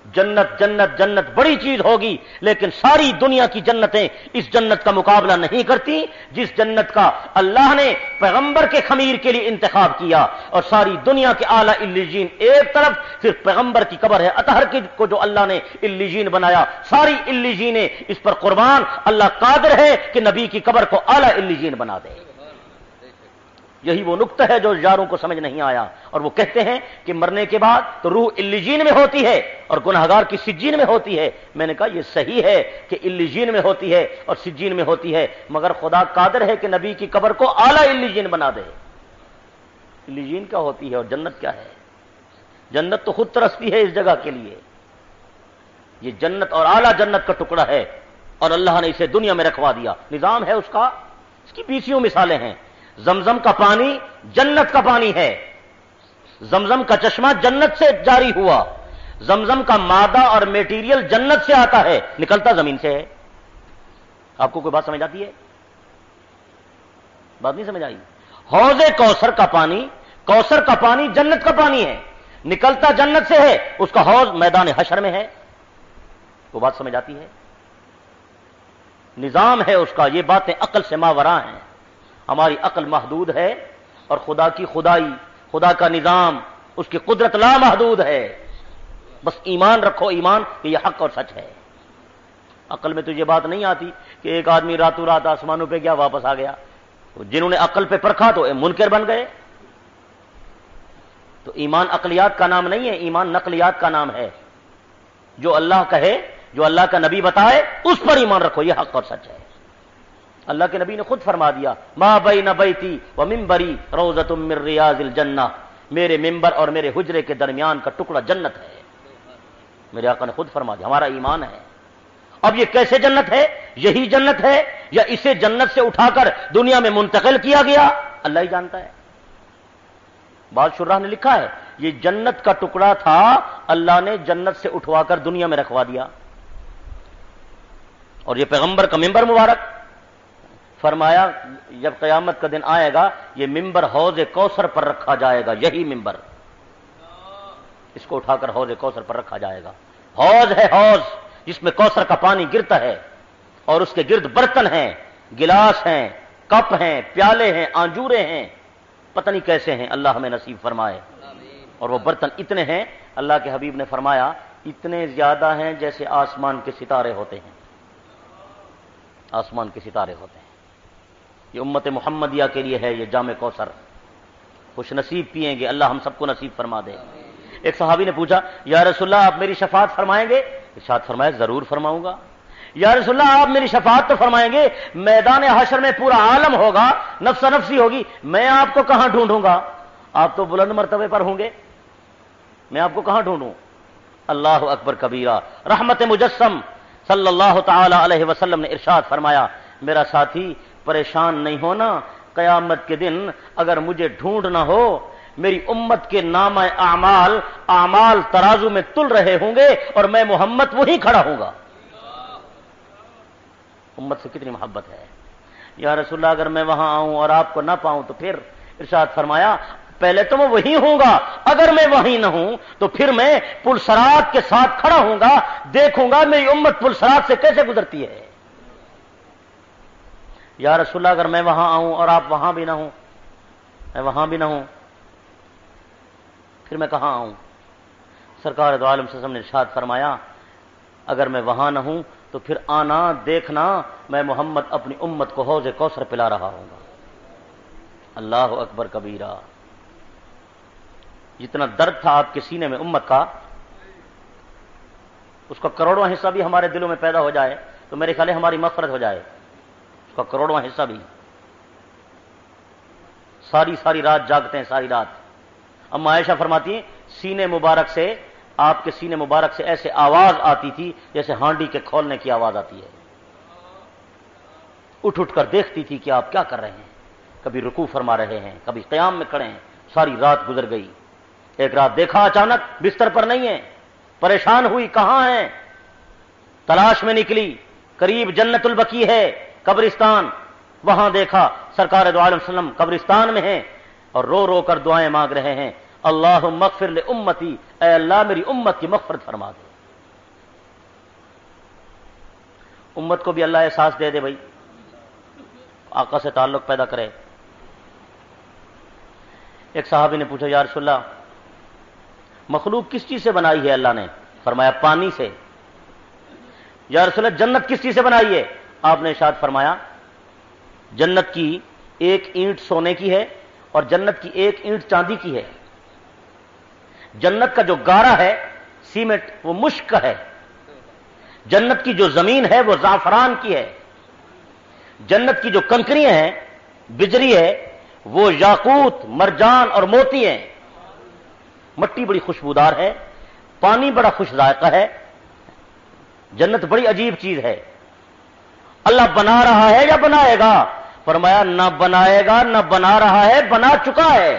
جنت جنت جنت بڑی چیز ہوگی, لیکن ساری دنیا کی جنتیں اس جنت کا مقابلہ نہیں کرتی جس جنت کا اللہ نے پیغمبر کے خمیر کے لیے انتخاب کیا. اور ساری دنیا کے اعلیٰ علیین ایک طرف, صرف پیغمبر کی قبر ہے اطہر کو جو اللہ نے علیین بنایا, ساری علیینیں اس پر قربان. اللہ قادر ہے کہ نبی کی قبر کو اعلیٰ علیین بنا دے. یہی وہ نقطہ ہے جو یاروں کو سمجھ نہیں آیا, اور وہ کہتے ہیں کہ مرنے کے بعد تو روح علیین میں ہوتی ہے اور گناہگار کی سجین میں ہوتی ہے. میں نے کہا یہ صحیح ہے کہ علیین میں ہوتی ہے اور سجین میں ہوتی ہے, مگر خدا قادر ہے کہ نبی کی قبر کو اعلیٰ علیین بنا دے. علیین کیا ہوتی ہے اور جنت کیا ہے؟ جنت تو خود ترستی ہے اس جگہ کے لیے. یہ جنت اور اعلیٰ جنت کا ٹکڑا ہے اور اللہ نے اسے دنیا میں رکھوا دیا. نظام ہے اس کا, اس کی 20 مثالیں ہیں. زمزم کا پانی جنت کا پانی ہے, زمزم کا چشمہ جنت سے جاری ہوا, زمزم کا مادہ اور میٹیریل جنت سے آتا ہے, نکلتا زمین سے ہے. آپ کو کوئی بات سمجھ آتی ہے؟ بات نہیں سمجھ آئی؟ حوض کوثر کا پانی جنت کا پانی ہے, نکلتا جنت سے ہے, اس کا حوض میدان حشر میں ہے. وہ بات سمجھ آتی ہے؟ نظام ہے اس کا, یہ باتیں عقل سے ماوراء ہیں. ہماری عقل محدود ہے اور خدا کی خدائی, خدا کا نظام, اس کی قدرت لامحدود ہے. بس ایمان رکھو, ایمان کہ یہ حق اور سچ ہے. عقل میں تجھے بات نہیں آتی کہ ایک آدمی راتوں رات آسمانوں پہ گیا واپس آ گیا؟ جنہوں نے عقل پہ پرکھا تو منکر بن گئے۔ تو ایمان عقلیات کا نام نہیں ہے، ایمان نقلیات کا نام ہے۔ جو اللہ کہے، جو اللہ کا نبی بتائے، اس پر ایمان رکھو، یہ حق اور سچ ہے۔ اللہ کے نبی نے خود فرما دیا، ما بین بیتی و منبری روضۃ من ریاض الجنہ، میرے ممبر اور میرے حجرے کے درمیان کا ٹکڑا جنت ہے۔ میرے آقا نے خود فرما دیا، ہمارا ایمان ہے۔ اب یہ کیسے جنت ہے؟ یہی جنت ہے یا اسے جنت سے اٹھا کر دنیا میں منتقل کیا گیا؟ اللہ ہی جانتا ہے۔ بعض شراح نے لکھا ہے یہ جنت کا ٹکڑا تھا، اللہ نے جنت سے اٹھوا کر دنیا میں رکھوا دیا، اور یہ پیغمبر کا ممبر مبارک، فرمایا جب قیامت کا دن آئے گا یہ ممبر حوض کوثر پر رکھا جائے گا، یہی ممبر، اس کو اٹھا کر حوض کوثر پر رکھا جائے گا۔ حوض ہے حوض جس میں کوثر کا پانی گرتا ہے، اور اس کے گرد برتن ہیں، گلاس ہیں، کپ ہیں، پیالے ہیں، آنجورے ہیں، پتہ نہیں کیسے ہیں، اللہ ہمیں نصیب فرمائے۔ اور وہ برتن اتنے ہیں، اللہ کے حبیب نے فرمایا اتنے زیادہ ہیں جیسے آسمان کے ستارے ہوتے ہیں، آسمان کے ستارے ہوتے ہیں۔ یہ امت محمدیہ کے لیے ہے یہ جام کوثر، خوش نصیب پیئیں گے، اللہ ہم سب کو نصیب فرما دے۔ ایک صحابی نے پوچھا یا رسول اللہ آپ میری شفاعت فرمائیں گے؟ ارشاد فرمایا ضرور فرماؤں گا۔ یا رسول اللہ آپ میری شفاعت تو فرمائیں گے، میدان حشر میں پورا عالم ہوگا، نفس نفسی ہوگی، میں آپ کو کہاں ڈھونڈوں گا؟ آپ تو بلند مرتبے پر ہوں گے، میں آپ کو کہاں ڈھونڈوں؟ اللہ اکبر کبیرہ۔ رحمت مجسم صلی اللہ تعالی علیہ وسلم نے ارشاد فرمایا میرا ساتھی پریشان نہیں ہونا، قیامت کے دن اگر مجھے ڈھونڈنا ہو، میری امت کے نامہ اعمال ترازو میں تل رہے ہوں گے اور میں محمد وہیں کھڑا ہوں گا۔ امت سے کتنی محبت ہے۔ یا رسول اللہ اگر میں وہاں آؤں اور آپ کو نہ پاؤں تو پھر؟ ارشاد فرمایا پہلے تو میں وہیں ہوں گا، اگر میں وہیں نہ ہوں تو پھر میں پل صراط کے ساتھ کھڑا ہوں گا، دیکھوں گا میری امت پل صراط سے کیسے گزرتی ہے۔ یا رسول اللہ اگر میں وہاں آؤں اور آپ وہاں بھی نہ ہوں، میں وہاں بھی نہ ہوں، پھر میں کہاں آؤں؟ سرکار دو عالم صلی اللہ علیہ وسلم نے ارشاد فرمایا اگر میں وہاں نہ ہوں تو پھر آنا دیکھنا میں محمد اپنی امت کو حوض کوثر پلا رہا ہوں گا۔ اللہ اکبر کبیرہ۔ جتنا درد تھا آپ کے سینے میں امت کا، اس کا کروڑواں حصہ بھی ہمارے دلوں میں پیدا ہو جائے تو میرے خیال ہے ہماری مغفرت ہو جائے، اس کا کروڑواں حصہ بھی۔ ساری رات جاگتے ہیں، ساری رات۔ اما عائشہ فرماتی ہیں سینے مبارک سے، آپ کے سینے مبارک سے ایسے آواز آتی تھی جیسے ہانڈی کے کھولنے کی آواز آتی ہے، اٹھ کر دیکھتی تھی کہ آپ کیا کر رہے ہیں، کبھی رکوع فرما رہے ہیں، کبھی قیام میں کھڑے ہیں۔ ساری رات گزر گئی، ایک رات دیکھا اچانک بستر پر نہیں ہے، پریشان ہوئی کہاں ہیں، تلاش میں نکلی، قریب جنت البقیع ہے قبرستان، وہاں دیکھا سرکار دو عالم وسلم قبرستان میں ہیں اور رو رو کر دعائیں مانگ رہے ہیں، اللہم اغفر لامتی، اے اللہ میری امت کی مغفرت فرما دے۔ امت کو بھی اللہ احساس دے دے بھائی، آقا سے تعلق پیدا کرے۔ ایک صحابی نے پوچھا یا رسول اللہ مخلوق کس چیز سے بنائی ہے اللہ نے؟ فرمایا پانی سے۔ یا رسول اللہ جنت کس چیز سے بنائی ہے؟ آپ نے ارشاد فرمایا جنت کی ایک اینٹ سونے کی ہے اور جنت کی ایک اینٹ چاندی کی ہے۔ جنت کا جو گارا ہے سیمنٹ وہ مشک کا ہے، جنت کی جو زمین ہے وہ زعفران کی ہے، جنت کی جو کنکریاں ہیں بجری ہے وہ یاقوت مرجان اور موتی ہیں، مٹی بڑی خوشبودار ہے، پانی بڑا خوش ذائقہ ہے، جنت بڑی عجیب چیز ہے۔ اللہ بنا رہا ہے یا بنائے گا؟ فرمایا نہ بنائے گا نہ بنا رہا ہے، بنا چکا ہے۔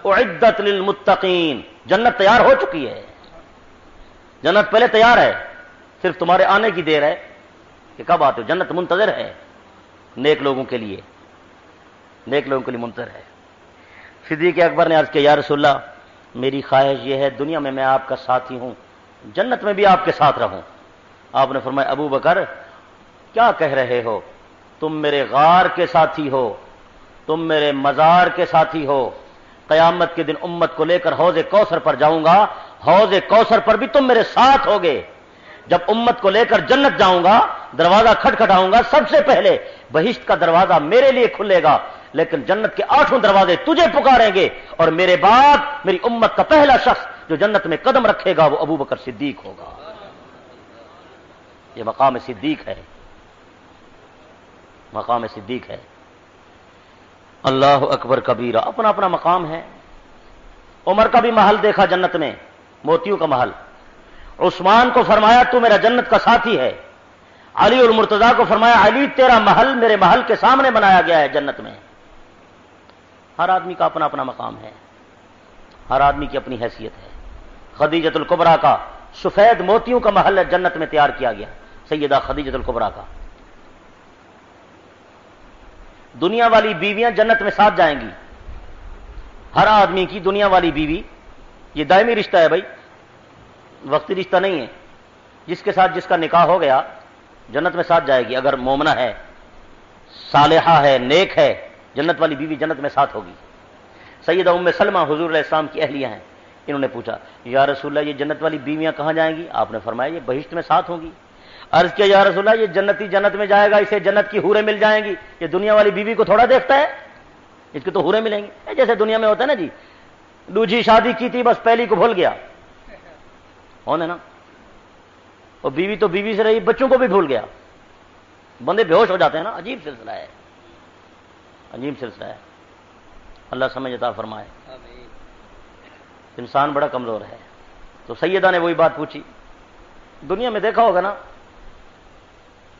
اعدت للمتقین، جنت تیار ہو چکی ہے، جنت پہلے تیار ہے، صرف تمہارے آنے کی دیر ہے کہ کب آتے ہو۔ جنت منتظر ہے نیک لوگوں کے لیے، نیک لوگوں کے لیے منتظر ہے۔ صدیق اکبر نے عرض کیا یا رسول اللہ میری خواہش یہ ہے دنیا میں آپ کا ساتھی ہوں، جنت میں بھی آپ کے ساتھ رہوں۔ آپ نے فرمایا ابو بکر کیا کہہ رہے ہو، تم میرے غار کے ساتھی ہو، تم میرے مزار کے ساتھی ہو، قیامت کے دن امت کو لے کر حوض کوثر پر جاؤں گا، حوض کوثر پر بھی تم میرے ساتھ ہوگے، جب امت کو لے کر جنت جاؤں گا، دروازہ کھٹکھٹاؤں گا، سب سے پہلے بہشت کا دروازہ میرے لیے کھلے گا، لیکن جنت کے 8 دروازے تجھے پکاریں گے، اور میرے بعد میری امت کا پہلا شخص جو جنت میں قدم رکھے گا وہ ابو بکر صدیق ہوگا۔ یہ مقام صدیق ہے، مقام صدیق ہے۔ اللہ اکبر کبیرہ، اپنا اپنا مقام ہے۔ عمر کا بھی محل دیکھا جنت میں، موتیوں کا محل۔ عثمان کو فرمایا تو میرا جنت کا ساتھی ہے۔ علی اور مرتضیٰ کو فرمایا علی تیرا محل میرے محل کے سامنے بنایا گیا ہے جنت میں۔ ہر آدمی کا اپنا اپنا مقام ہے، ہر آدمی کی اپنی حیثیت ہے۔ خدیجۃ الکبریٰ کا سفید موتیوں کا محل جنت میں تیار کیا گیا، سیدہ خدیجۃ الکبریٰ کا۔ دنیا والی بیویاں جنت میں ساتھ جائیں گی، ہر آدمی کی دنیا والی بیوی، یہ دائمی رشتہ ہے بھائی، وقتی رشتہ نہیں ہے۔ جس کے ساتھ جس کا نکاح ہو گیا جنت میں ساتھ جائے گی، اگر مومنہ ہے، صالحہ ہے، نیک ہے، جنت والی بیوی جنت میں ساتھ ہوگی۔ سیدہ ام سلمہ حضور علیہ السلام کی اہلیہ ہیں، انہوں نے پوچھا یا رسول اللہ یہ جنت والی بیویاں کہاں جائیں گی؟ آپ نے فرمایا یہ بہشت میں ساتھ ہوں گی۔ عرض کیا یا رسول اللہ یہ جنتی جنت میں جائے گا، اسے جنت کی حوریں مل جائیں گی، یہ دنیا والی بیوی کو تھوڑا دیکھتا ہے، اس کی تو حوریں ملیں گی۔ جیسے دنیا میں ہوتا ہے نا جی، دوجی شادی کی تھی بس پہلی کو بھول گیا، ہونا نا، اور بیوی تو بیوی سے رہی، بچوں کو بھی بھول گیا، بندے بے ہوش ہو جاتے ہیں نا۔ عجیب سلسلہ ہے، عجیب سلسلہ ہے، اللہ سمجھ عطا فرمائے۔ انسان بڑا کمزور ہے۔ تو سیدہ نے وہی بات پوچھی، دنیا میں دیکھا ہوگا نا،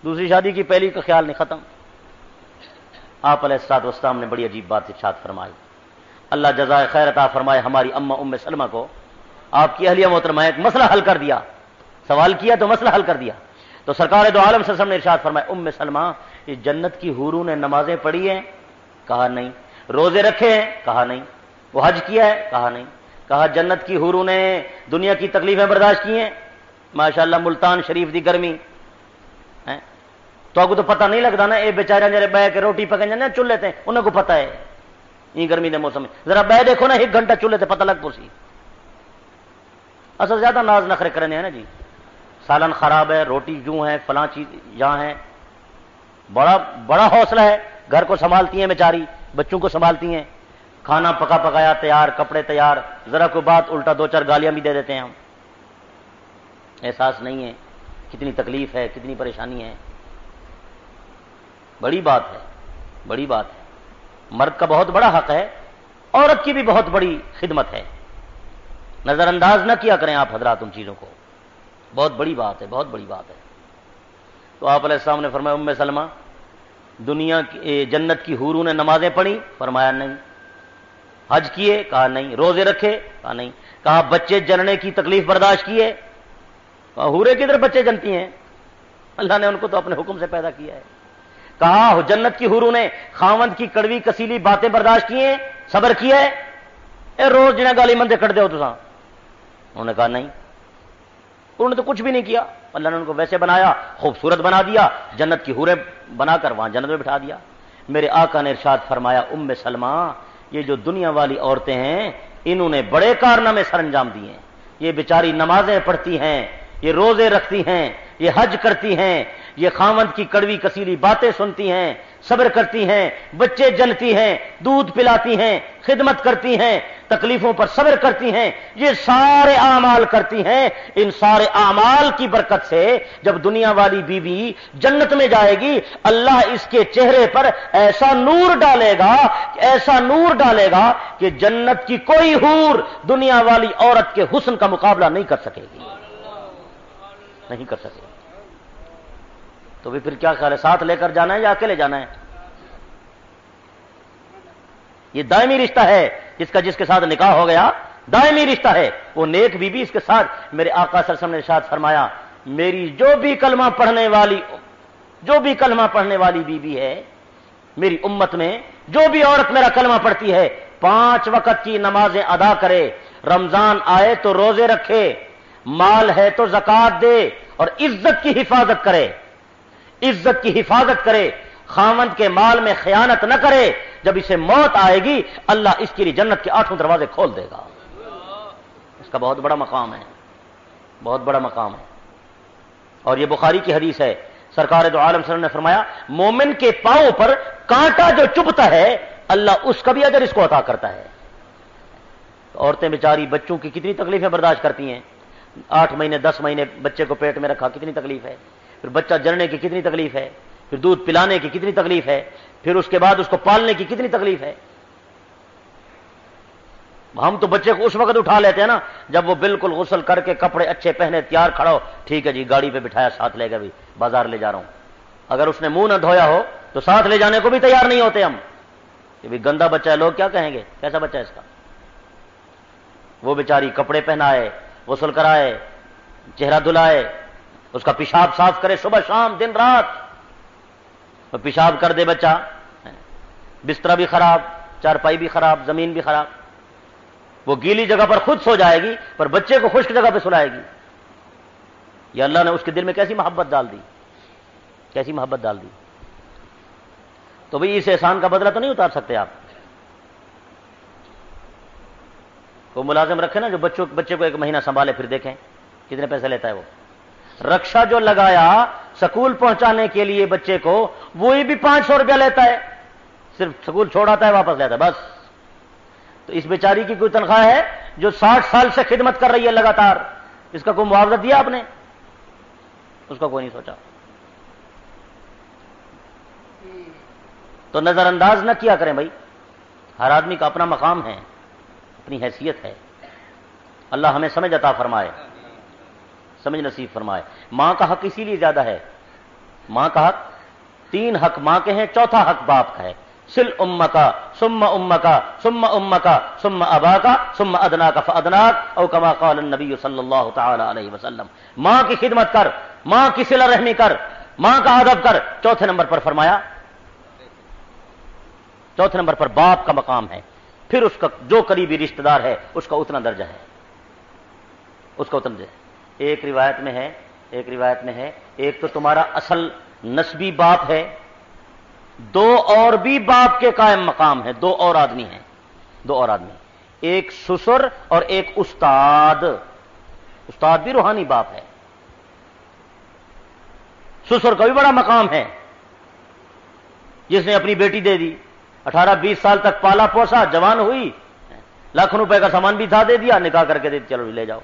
دوسری شادی کی پہلی کا خیال نہیں، ختم۔ آپ علیہ الصلوۃ والسلام نے بڑی عجیب بات ارشاد فرمائی، اللہ جزائے خیر عطا فرمائے ہماری اماں ام سلمہ کو، آپ کی اہلیہ محترمہ ایک مسئلہ حل کر دیا، سوال کیا تو مسئلہ حل کر دیا۔ تو سرکار دو عالم صلی اللہ علیہ وسلم نے ارشاد فرمایا ام سلمہ یہ جنت کی حوروں نے نمازیں پڑھی ہیں؟ کہا نہیں۔ روزے رکھے ہیں؟ کہا نہیں۔ وہ حج کیا ہے؟ کہا نہیں۔ کہا جنت کی حوروں نے دنیا کی تکلیفیں برداشت کی ہیں؟ ماشاءاللہ ملتان شریف دی گرمی ہے تو آپ کو تو پتہ نہیں لگتا نا، یہ بیچارے جڑے بہ کے روٹی پکن جاندے چولہے تے انہاں کو پتہ ہے یہ گرمی دے موسم میں، ذرا بہ دیکھو نا ایک گھنٹہ چولہے تے پتہ لگ پوسی۔ اصل زیادہ ناز نخرے کرنے ہیں نا جی، سالن خراب ہے، روٹی یوں ہے، فلاں چیز یہاں ہے، بڑا حوصلہ ہے، گھر کو سنبھالتی ہیں بیچاری، بچوں کو سنبھالتی ہیں، کھانا پکا پکایا تیار، کپڑے تیار، ذرا کوئی بات الٹا 2-4 گالیاں بھی دے دیتے ہیں ہم۔ احساس نہیں ہے کتنی تکلیف ہے، کتنی پریشانی ہے، بڑی بات ہے، بڑی بات ہے۔ مرد کا بہت بڑا حق ہے، عورت کی بھی بہت بڑی خدمت ہے، نظر انداز نہ کیا کریں آپ حضرات ان چیزوں کو، بہت بڑی بات ہے، بہت بڑی بات ہے۔ تو آپ علیہ السلام نے فرمایا ام سلمہ دنیا کی جنت کی حوروں نے نمازیں پڑھی؟ فرمایا نہیں۔ حج کیے؟ کہا نہیں۔ روزے رکھے؟ کہا نہیں۔ کہا بچے جننے کی تکلیف برداشت کیے؟ کہا حوریں کدھر بچے جنتی ہیں، اللہ نے ان کو تو اپنے حکم سے پیدا کیا ہے۔ کہا جنت کی حوروں نے خاوند کی کڑوی کسیلی باتیں برداشت کی ہیں، صبر کیا ہے؟ اے روز جنہیں گالی مندے کٹ دے ہو تساں؟ انہوں نے کہا نہیں، انہوں نے تو کچھ بھی نہیں کیا، اللہ نے ان کو ویسے بنایا، خوبصورت بنا دیا، جنت کی حوریں بنا کر وہاں جنت میں بٹھا دیا۔ میرے آقا نے ارشاد فرمایا ام سلمہ یہ جو دنیا والی عورتیں ہیں انہوں نے بڑے کارنامے سر انجام دیے ہیں، یہ بیچاری نمازیں پڑھتی ہیں، یہ روزے رکھتی ہیں، یہ حج کرتی ہیں، یہ خاوند کی کڑوی کسیلی باتیں سنتی ہیں، صبر کرتی ہیں، بچے جنتی ہیں، دودھ پلاتی ہیں، خدمت کرتی ہیں، تکلیفوں پر صبر کرتی ہیں، یہ سارے اعمال کرتی ہیں۔ ان سارے اعمال کی برکت سے جب دنیا والی بیوی جنت میں جائے گی اللہ اس کے چہرے پر ایسا نور ڈالے گا، ایسا نور ڈالے گا کہ جنت کی کوئی حور دنیا والی عورت کے حسن کا مقابلہ نہیں کر سکے گی، نہیں کر سکے۔ تو بھی پھر کیا خیال ہے، ساتھ لے کر جانا ہے یا اکیلے جانا ہے؟ یہ دائمی رشتہ ہے، جس کے ساتھ نکاح ہو گیا دائمی رشتہ ہے، وہ نیک بیوی اس کے ساتھ۔ میرے آقا صلی اللہ علیہ وسلم نے ارشاد فرمایا میری جو بھی کلمہ پڑھنے والی بیوی ہے میری امت میں، جو بھی عورت میرا کلمہ پڑھتی ہے 5 وقت کی نمازیں ادا کرے، رمضان آئے تو روزے رکھے، مال ہے تو زکوٰۃ دے، اور عزت کی حفاظت کرے، عزت کی حفاظت کرے، خاوند کے مال میں خیانت نہ کرے، جب اسے موت آئے گی اللہ اس کے لیے جنت کے 8 دروازے کھول دے گا۔ اس کا بہت بڑا مقام ہے، بہت بڑا مقام ہے۔ اور یہ بخاری کی حدیث ہے، سرکار دو عالم صلی اللہ علیہ وسلم نے فرمایا مومن کے پاؤں پر کانٹا جو چبھتا ہے اللہ اس کا بھی اجر اس کو عطا کرتا ہے۔ عورتیں بیچاری بچوں کی کتنی تکلیفیں برداشت کرتی ہیں، 8 مہینے 10 مہینے بچے کو پیٹ میں رکھا کتنی تکلیف ہے، پھر بچہ جننے کی کتنی تکلیف ہے، پھر دودھ پلانے کی کتنی تکلیف ہے، پھر اس کے بعد اس کو پالنے کی کتنی تکلیف ہے۔ ہم تو بچے کو اس وقت اٹھا لیتے ہیں نا جب وہ بالکل غسل کر کے کپڑے اچھے پہنے تیار کھڑا ہو، ٹھیک ہے جی گاڑی پہ بٹھایا ساتھ لے گا بھی بازار لے جا رہا ہوں۔ اگر اس نے منہ نہ دھویا ہو تو ساتھ لے جانے کو بھی تیار نہیں ہوتے ہم کہ بھی گندا بچہ ہے، لوگ کیا کہیں گے کیسا بچہ ہے اس کا۔ وہ بیچاری کپڑے پہنائے، غسل کرائے، چہرہ دھلائے، اس کا پیشاب صاف کرے صبح شام دن رات، وہ پیشاب کر دے بچہ، بستر بھی خراب، چارپائی بھی خراب، زمین بھی خراب، وہ گیلی جگہ پر خود سو جائے گی پر بچے کو خشک جگہ پہ سلائے گی۔ یہ اللہ نے اس کے دل میں کیسی محبت ڈال دی، کیسی محبت ڈال دی۔ تو بھئی اس احسان کا بدلہ تو نہیں اتار سکتے آپ۔ کو ملازم رکھے نا جو بچے کو 1 مہینہ سنبھالے، پھر دیکھیں کتنے پیسے لیتا ہے وہ۔ رکشا جو لگایا سکول پہنچانے کے لیے بچے کو، وہی بھی 500 روپیہ لیتا ہے، صرف سکول چھوڑ آتا ہے واپس لیتا ہے بس۔ تو اس بیچاری کی کوئی تنخواہ ہے جو 60 سال سے خدمت کر رہی ہے لگاتار، اس کا کوئی معاوضہ دیا آپ نے؟ اس کا کوئی نہیں سوچا۔ تو نظر انداز نہ کیا کریں بھائی، ہر آدمی کا اپنا مقام ہے، اپنی حیثیت ہے۔ اللہ ہمیں سمجھ عطا فرمائے، سمجھ نصیب فرمائے۔ ماں کا حق اسی لیے زیادہ ہے، ماں کا حق 3 حق ماں کے ہیں، چوتھا حق باپ کا ہے۔ سل امکا ثم امکا ثم امکا ثم اباکا ثم ادناک فادناک او کما قال النبی صلی اللہ تعالی علیہ وسلم۔ ماں کی خدمت کر، ماں کی صلہ رحمی کر، ماں کا ادب کر۔ چوتھے نمبر پر فرمایا، چوتھے نمبر پر باپ کا مقام ہے، پھر اس کا جو قریبی رشتہ دار ہے اس کا اتنا درجہ ہے، اس کا اتنا درجہ ہے۔ ایک روایت میں ہے ایک تو تمہارا اصل نسبی باپ ہے، 2 اور بھی باپ کے قائم مقام ہے، 2 اور آدمی ہیں، 2 اور آدمی، ایک سسر اور ایک استاد۔ استاد بھی روحانی باپ ہے، سسر کا بھی بڑا مقام ہے، جس نے اپنی بیٹی دے دی، 18-20 سال تک پالا پوسا، جوان ہوئی، لاکھوں روپے کا سامان بھی تھا دے دیا، نکاح کر کے دے دی، چلو لے جاؤ۔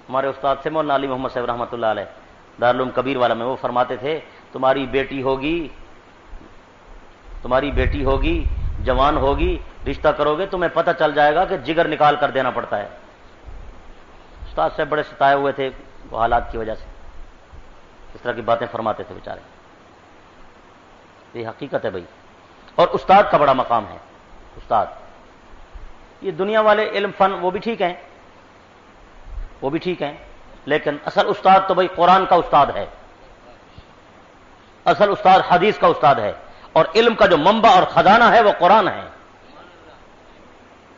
ہمارے استاد سے مولانا علی محمد صاحب رحمۃ اللہ علیہ دارالعلوم کبیر والا میں، وہ فرماتے تھے تمہاری بیٹی ہوگی جوان ہوگی، رشتہ کرو گے تمہیں پتہ چل جائے گا کہ جگر نکال کر دینا پڑتا ہے۔ استاد صاحب بڑے ستائے ہوئے تھے وہ حالات کی وجہ سے، اس طرح کی باتیں فرماتے تھے بیچارے، یہ حقیقت ہے بھائی۔ اور استاد کا بڑا مقام ہے، استاد۔ یہ دنیا والے علم فن وہ بھی ٹھیک ہیں، لیکن اصل استاد تو بھائی قرآن کا استاد ہے، اصل استاد حدیث کا استاد ہے، اور علم کا جو منبع اور خزانہ ہے وہ قرآن ہے۔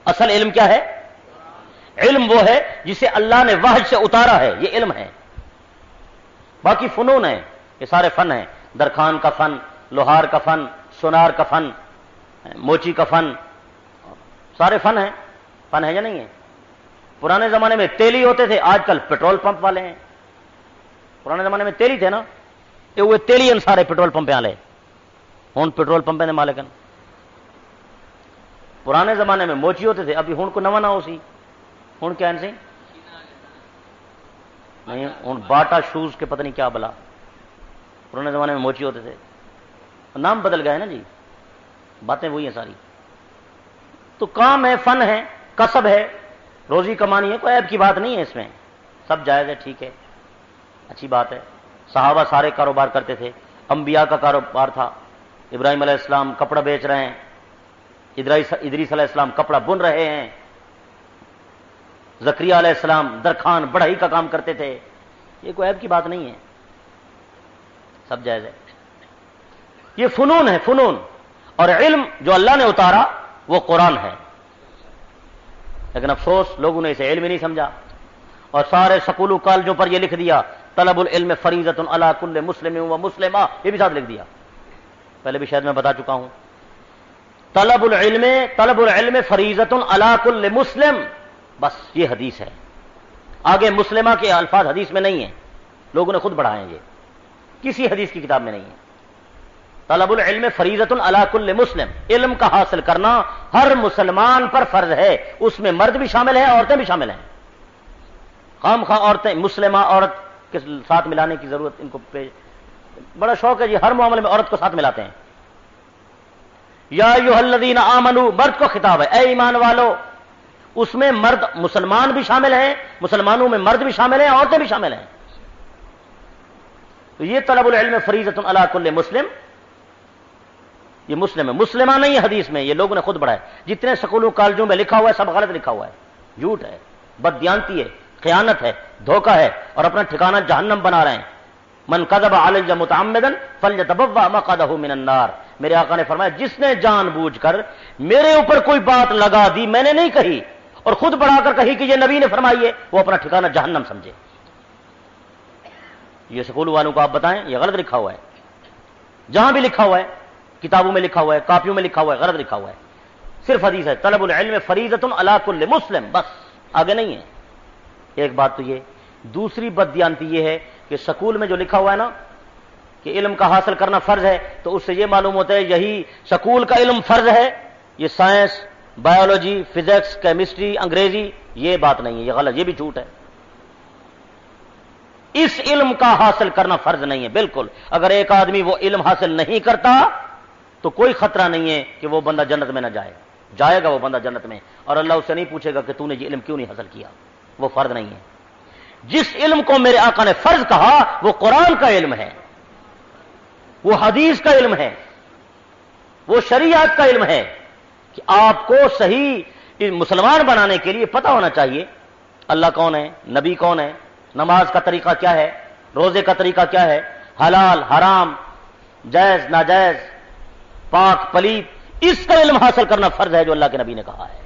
اصل علم کیا ہے؟ علم وہ ہے جسے اللہ نے وحی سے اتارا ہے، یہ علم ہے۔ باقی فنون ہیں، یہ سارے فن ہیں، درخان کا فن، لوہار کا فن، سونار کا فن، موچی کا فن، سارے فن ہیں یا نہیں ہیں؟ پرانے زمانے میں تیلی ہوتے تھے، آج کل پیٹرول پمپ والے ہیں۔ پرانے زمانے میں تیلی تھے نا، یہ ہوئے تیلی سارے پیٹرول پمپ والے، ہوں پیٹرول پمپ نے مالکن۔ پرانے زمانے میں موچی ہوتے تھے، ابھی ہوں کو نواں نہ ہو سی، ہوں کیا سی نہیں، ہوں باٹا شوز کے پتہ نہیں کیا بلا۔ پرانے زمانے میں موچی ہوتے تھے، نام بدل گئے نا جی، باتیں وہی ہیں ساری۔ تو کام ہے، فن ہے، کسب ہے، روزی کمانی ہے، کوئی عیب کی بات نہیں ہے اس میں، سب جائز ہے، ٹھیک ہے، اچھی بات ہے۔ صحابہ سارے کاروبار کرتے تھے، انبیاء کا کاروبار تھا۔ ابراہیم علیہ السلام کپڑا بیچ رہے ہیں، ادریس علیہ السلام کپڑا بن رہے ہیں، زکریا علیہ السلام درخان بڑھائی کا کام کرتے تھے، یہ کوئی عیب کی بات نہیں ہے، سب جائز ہے۔ یہ فنون ہے، فنون، اور علم جو اللہ نے اتارا وہ قرآن ہے، لیکن افسوس لوگوں نے اسے علم ہی نہیں سمجھا، اور سارے سکولوں کالجوں پر یہ لکھ دیا طلب العلم فریضۃ علی کل مسلم و مسلمہ، یہ بھی ساتھ لکھ دیا، پہلے بھی شاید میں بتا چکا ہوں۔ طلب العلم فریضۃ علی کل مسلم، بس یہ حدیث ہے، آگے مسلمہ کے الفاظ حدیث میں نہیں ہیں، لوگوں نے خود بڑھائے ہیں، یہ کسی حدیث کی کتاب میں نہیں ہے۔ طلب العلم فریضۃ علی کل مسلم، علم کا حاصل کرنا ہر مسلمان پر فرض ہے، اس میں مرد بھی شامل ہیں، عورتیں بھی شامل ہیں۔ خام خواہ عورتیں، مسلمہ عورت کے ساتھ ملانے کی ضرورت ان کو بڑا شوق ہے جی، ہر معاملے میں عورت کو ساتھ ملاتے ہیں۔ یا ایھا الذین آمنوا، مرد کو خطاب ہے، اے ایمان والو، اس میں مرد مسلمان بھی شامل ہیں، مسلمانوں میں مرد بھی شامل ہیں، عورتیں بھی شامل ہیں۔ تو یہ طلب العلم فریضۃ علی کل مسلم، یہ مسلم ہے، مسلمہ نہیں ہے حدیث میں، یہ لوگوں نے خود بڑھایا۔ جتنے سکولوں کالجوں میں لکھا ہوا ہے سب غلط لکھا ہوا ہے، جھوٹ ہے، بددیانتی ہے، خیانت ہے، دھوکہ ہے، اور اپنا ٹھکانہ جہنم بنا رہے ہیں۔ من کذب علی متعمدا فلیتبوأ مقعدہ من النار، میرے آقا نے فرمایا جس نے جان بوجھ کر میرے اوپر کوئی بات لگا دی، میں نے نہیں کہی، اور خود بڑھا کر کہی کہ یہ نبی نے فرمائی ہے، وہ اپنا ٹھکانہ جہنم سمجھے۔ یہ سکول والوں کو آپ بتائیں، یہ غلط لکھا ہوا ہے، جہاں بھی لکھا ہوا ہے، کتابوں میں لکھا ہوا ہے، کاپیوں میں لکھا ہوا ہے، غلط لکھا ہوا ہے۔ صرف حدیث ہے طلب العلم فریضۃ علی کل مسلم، بس آگے نہیں ہے۔ ایک بات تو یہ، دوسری بددیانتی یہ ہے کہ سکول میں جو لکھا ہوا ہے نا کہ علم کا حاصل کرنا فرض ہے، تو اس سے یہ معلوم ہوتا ہے یہی سکول کا علم فرض ہے، یہ سائنس، بایولوجی، فزکس، کیمسٹری، انگریزی، یہ بات نہیں ہے، یہ غلط، یہ بھی جھوٹ ہے۔ اس علم کا حاصل کرنا فرض نہیں ہے بالکل۔ اگر ایک آدمی وہ علم حاصل نہیں کرتا تو کوئی خطرہ نہیں ہے کہ وہ بندہ جنت میں نہ جائے، جائے گا وہ بندہ جنت میں، اور اللہ اس سے نہیں پوچھے گا کہ تو نے یہ علم کیوں نہیں حاصل کیا، وہ فرض نہیں ہے۔ جس علم کو میرے آقا نے فرض کہا وہ قرآن کا علم ہے، وہ حدیث کا علم ہے، وہ شریعت کا علم ہے، کہ آپ کو صحیح مسلمان بنانے کے لیے پتہ ہونا چاہیے اللہ کون ہے، نبی کون ہے، نماز کا طریقہ کیا ہے، روزے کا طریقہ کیا ہے، حلال حرام، جائز ناجائز، پاک پلیت، اس کا علم حاصل کرنا فرض ہے جو اللہ کے نبی نے کہا ہے۔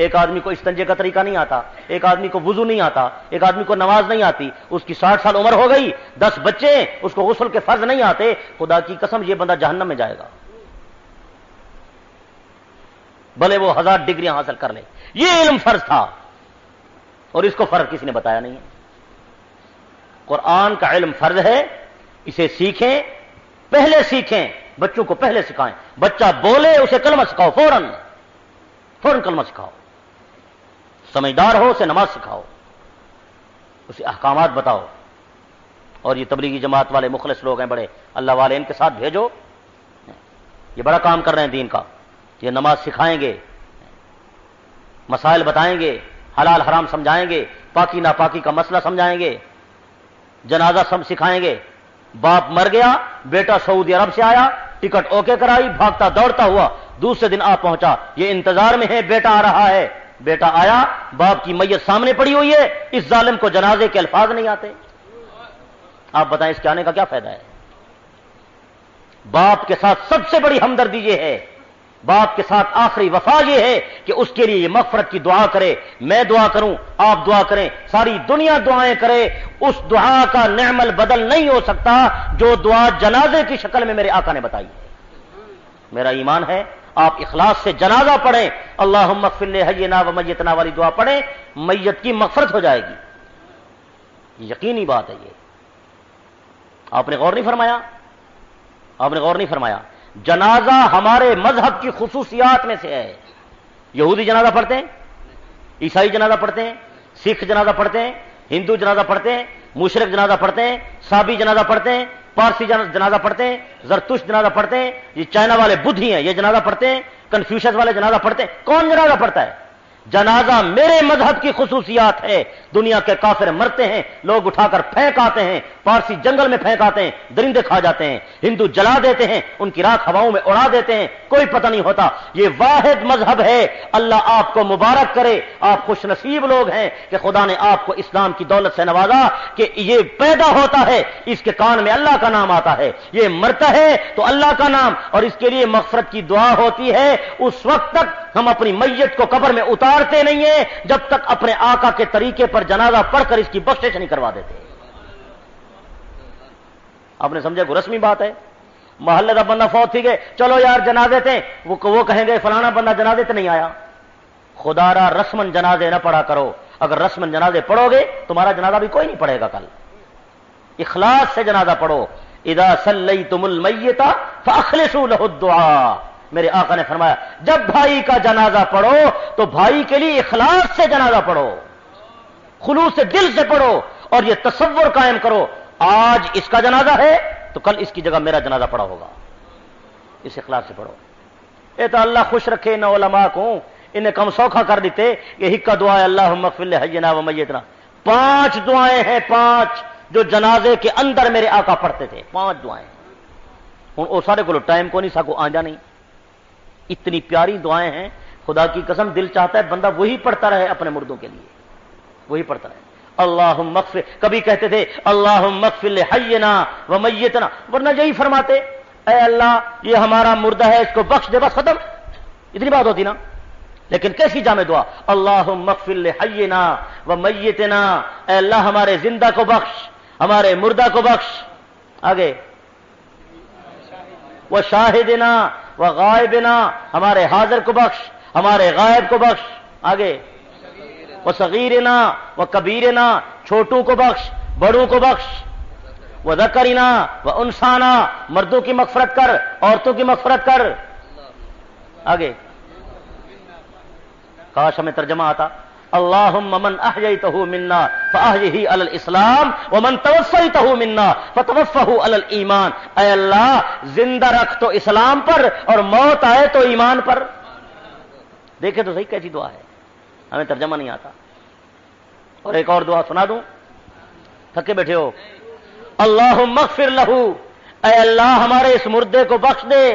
ایک آدمی کو استنجے کا طریقہ نہیں آتا، ایک آدمی کو وضو نہیں آتا، ایک آدمی کو نماز نہیں آتی، اس کی 60 سال عمر ہو گئی، 10 بچے ہیں، اس کو غسل کے فرض نہیں آتے، خدا کی قسم یہ بندہ جہنم میں جائے گا، بھلے وہ 1000 ڈگریاں حاصل کر لے۔ یہ علم فرض تھا اور اس کو فرض کسی نے بتایا نہیں ہے۔ قرآن کا علم فرض ہے، اسے سیکھیں، پہلے سیکھیں، بچوں کو پہلے سکھائیں، بچہ بولے اسے کلمہ سکھاؤ، فوراً کلمہ سکھاؤ، سمجھدار ہو اسے نماز سکھاؤ، اسے احکامات بتاؤ۔ اور یہ تبلیغی جماعت والے مخلص لوگ ہیں بڑے اللہ والے، ان کے ساتھ بھیجو، یہ بڑا کام کر رہے ہیں دین کا، یہ نماز سکھائیں گے، مسائل بتائیں گے، حلال حرام سمجھائیں گے، پاکی ناپاکی کا مسئلہ سمجھائیں گے، جنازہ سب سکھائیں گے۔ باپ مر گیا، بیٹا سعودی عرب سے آیا، ٹکٹ اوکے کرائی، بھاگتا دوڑتا ہوا، دوسرے دن آ پہنچا، یہ انتظار میں ہے بیٹا آ رہا ہے، بیٹا آیا، باپ کی میت سامنے پڑی ہوئی ہے، اس ظالم کو جنازے کے الفاظ نہیں آتے، آپ بتائیں اس کے آنے کا کیا فائدہ ہے؟ باپ کے ساتھ سب سے بڑی ہمدردی یہ ہے، باپ کے ساتھ آخری وفا یہ ہے کہ اس کے لیے یہ مغفرت کی دعا کرے، میں دعا کروں، آپ دعا کریں، ساری دنیا دعائیں کرے، اس دعا کا نعم البدل نہیں ہو سکتا جو دعا جنازے کی شکل میں میرے آقا نے بتائی ہے۔ میرا ایمان ہے آپ اخلاص سے جنازہ پڑھیں، اللہم اغفر لحینا و میتنا والی دعا پڑھیں، میت کی مغفرت ہو جائے گی، یہ یقینی بات ہے۔ یہ آپ نے غور نہیں فرمایا؟ آپ نے غور نہیں فرمایا؟ جنازہ ہمارے مذہب کی خصوصیات میں سے ہے۔ یہودی جنازہ پڑھتے ہیں، عیسائی جنازہ پڑھتے ہیں، سکھ جنازہ پڑھتے ہیں، ہندو جنازہ پڑھتے ہیں، مشرک جنازہ پڑھتے ہیں، صابی جنازہ پڑھتے ہیں، پارسی جنازہ پڑھتے ہیں، زرتشت جنازہ پڑھتے ہیں، یہ چائنا والے بدھ ہی ہیں یہ جنازہ پڑھتے ہیں، کنفیوشس والے جنازہ پڑھتے ہیں۔ کون جنازہ پڑھتا ہے؟ جنازہ میرے مذہب کی خصوصیات ہے۔ دنیا کے کافر مرتے ہیں، لوگ اٹھا کر پھینک آتے ہیں، پارسی جنگل میں پھینک آتے ہیں، درندے کھا جاتے ہیں، ہندو جلا دیتے ہیں، ان کی راکھ ہواؤں میں اڑا دیتے ہیں، کوئی پتہ نہیں ہوتا۔ یہ واحد مذہب ہے۔ اللہ آپ کو مبارک کرے، آپ خوش نصیب لوگ ہیں کہ خدا نے آپ کو اسلام کی دولت سے نوازا کہ یہ پیدا ہوتا ہے، اس کے کان میں اللہ کا نام آتا ہے، یہ مرتا ہے تو اللہ کا نام، اور اس کے لیے مغفرت کی دعا ہوتی ہے۔ اس وقت تک ہم اپنی میت کو قبر میں اتارتے نہیں ہیں جب تک اپنے آقا کے طریقے پر جنازہ پڑھ کر اس کی بخشش نہیں کروا دیتے۔ آپ نے سمجھا کوئی رسمی بات ہے؟ محلے کا بندہ فوت تھی گئے، چلو یار جنازے تھے، وہ کہیں گے فلانا بندہ جنازے تے نہیں آیا۔ خدا را رسمن جنازے نہ پڑھا کرو، اگر رسمن جنازے پڑھو گے تمہارا جنازہ بھی کوئی نہیں پڑھے گا کل۔ اخلاص سے جنازہ پڑھو. اذا صلیتم المیت فاخلصوا له الدعاء. میرے آقا نے فرمایا جب بھائی کا جنازہ پڑھو تو بھائی کے لیے اخلاص سے جنازہ پڑھو، خلوص سے دل سے پڑھو، اور یہ تصور قائم کرو آج اس کا جنازہ ہے تو کل اس کی جگہ میرا جنازہ پڑا ہوگا. اس اخلاص سے پڑھو. یہ تو اللہ خوش رکھے ان علماء کو، انہیں کم سوکھا کر دیتے. یہی کا دعا ہے اللہم اغفر لحینا و میتنا. 5 دعائیں ہیں، 5 جو جنازے کے اندر میرے آقا پڑھتے تھے. 5 دعائیں. ہوں وہ سارے کو ٹائم کو نہیں سکو آجا نہیں. اتنی پیاری دعائیں ہیں، خدا کی قسم دل چاہتا ہے بندہ وہی پڑھتا رہے اپنے مردوں کے لیے، وہی پڑھتا رہے. اللہم اغفر، کبھی کہتے تھے اللہم اغفر لحینا و میتنا، ورنہ یہی فرماتے اے اللہ یہ ہمارا مردہ ہے اس کو بخش دے، بس ختم. اتنی بات ہوتی نا. لیکن کیسی جامع دعا، اللہم اغفر لحینا و میتنا، اے اللہ ہمارے زندہ کو بخش، ہمارے مردہ کو بخش. آگے و شاہدنا و غائبنا، ہمارے حاضر کو بخش، ہمارے غائب کو بخش. آگے و صغیرنا و کبیرنا، چھوٹوں کو بخش، بڑوں کو بخش. و ذکرنا و انسانا، مردوں کی مغفرت کر، عورتوں کی مغفرت کر. آگے کاش ہمیں ترجمہ آتا. اللہم من احییتہ منا فاحیہ علی الاسلام ومن توفیتہ منا فتوفہ علی الایمان. اے اللہ زندہ رکھ تو اسلام پر اور موت آئے تو ایمان پر. دیکھیں تو صحیح کیسی دعا ہے، ہمیں ترجمہ نہیں آتا. اور ایک اور دعا سنا دوں، تھکے بیٹھے ہو. اللہم اغفر لہ، اے اللہ ہمارے اس مردے کو بخش دے.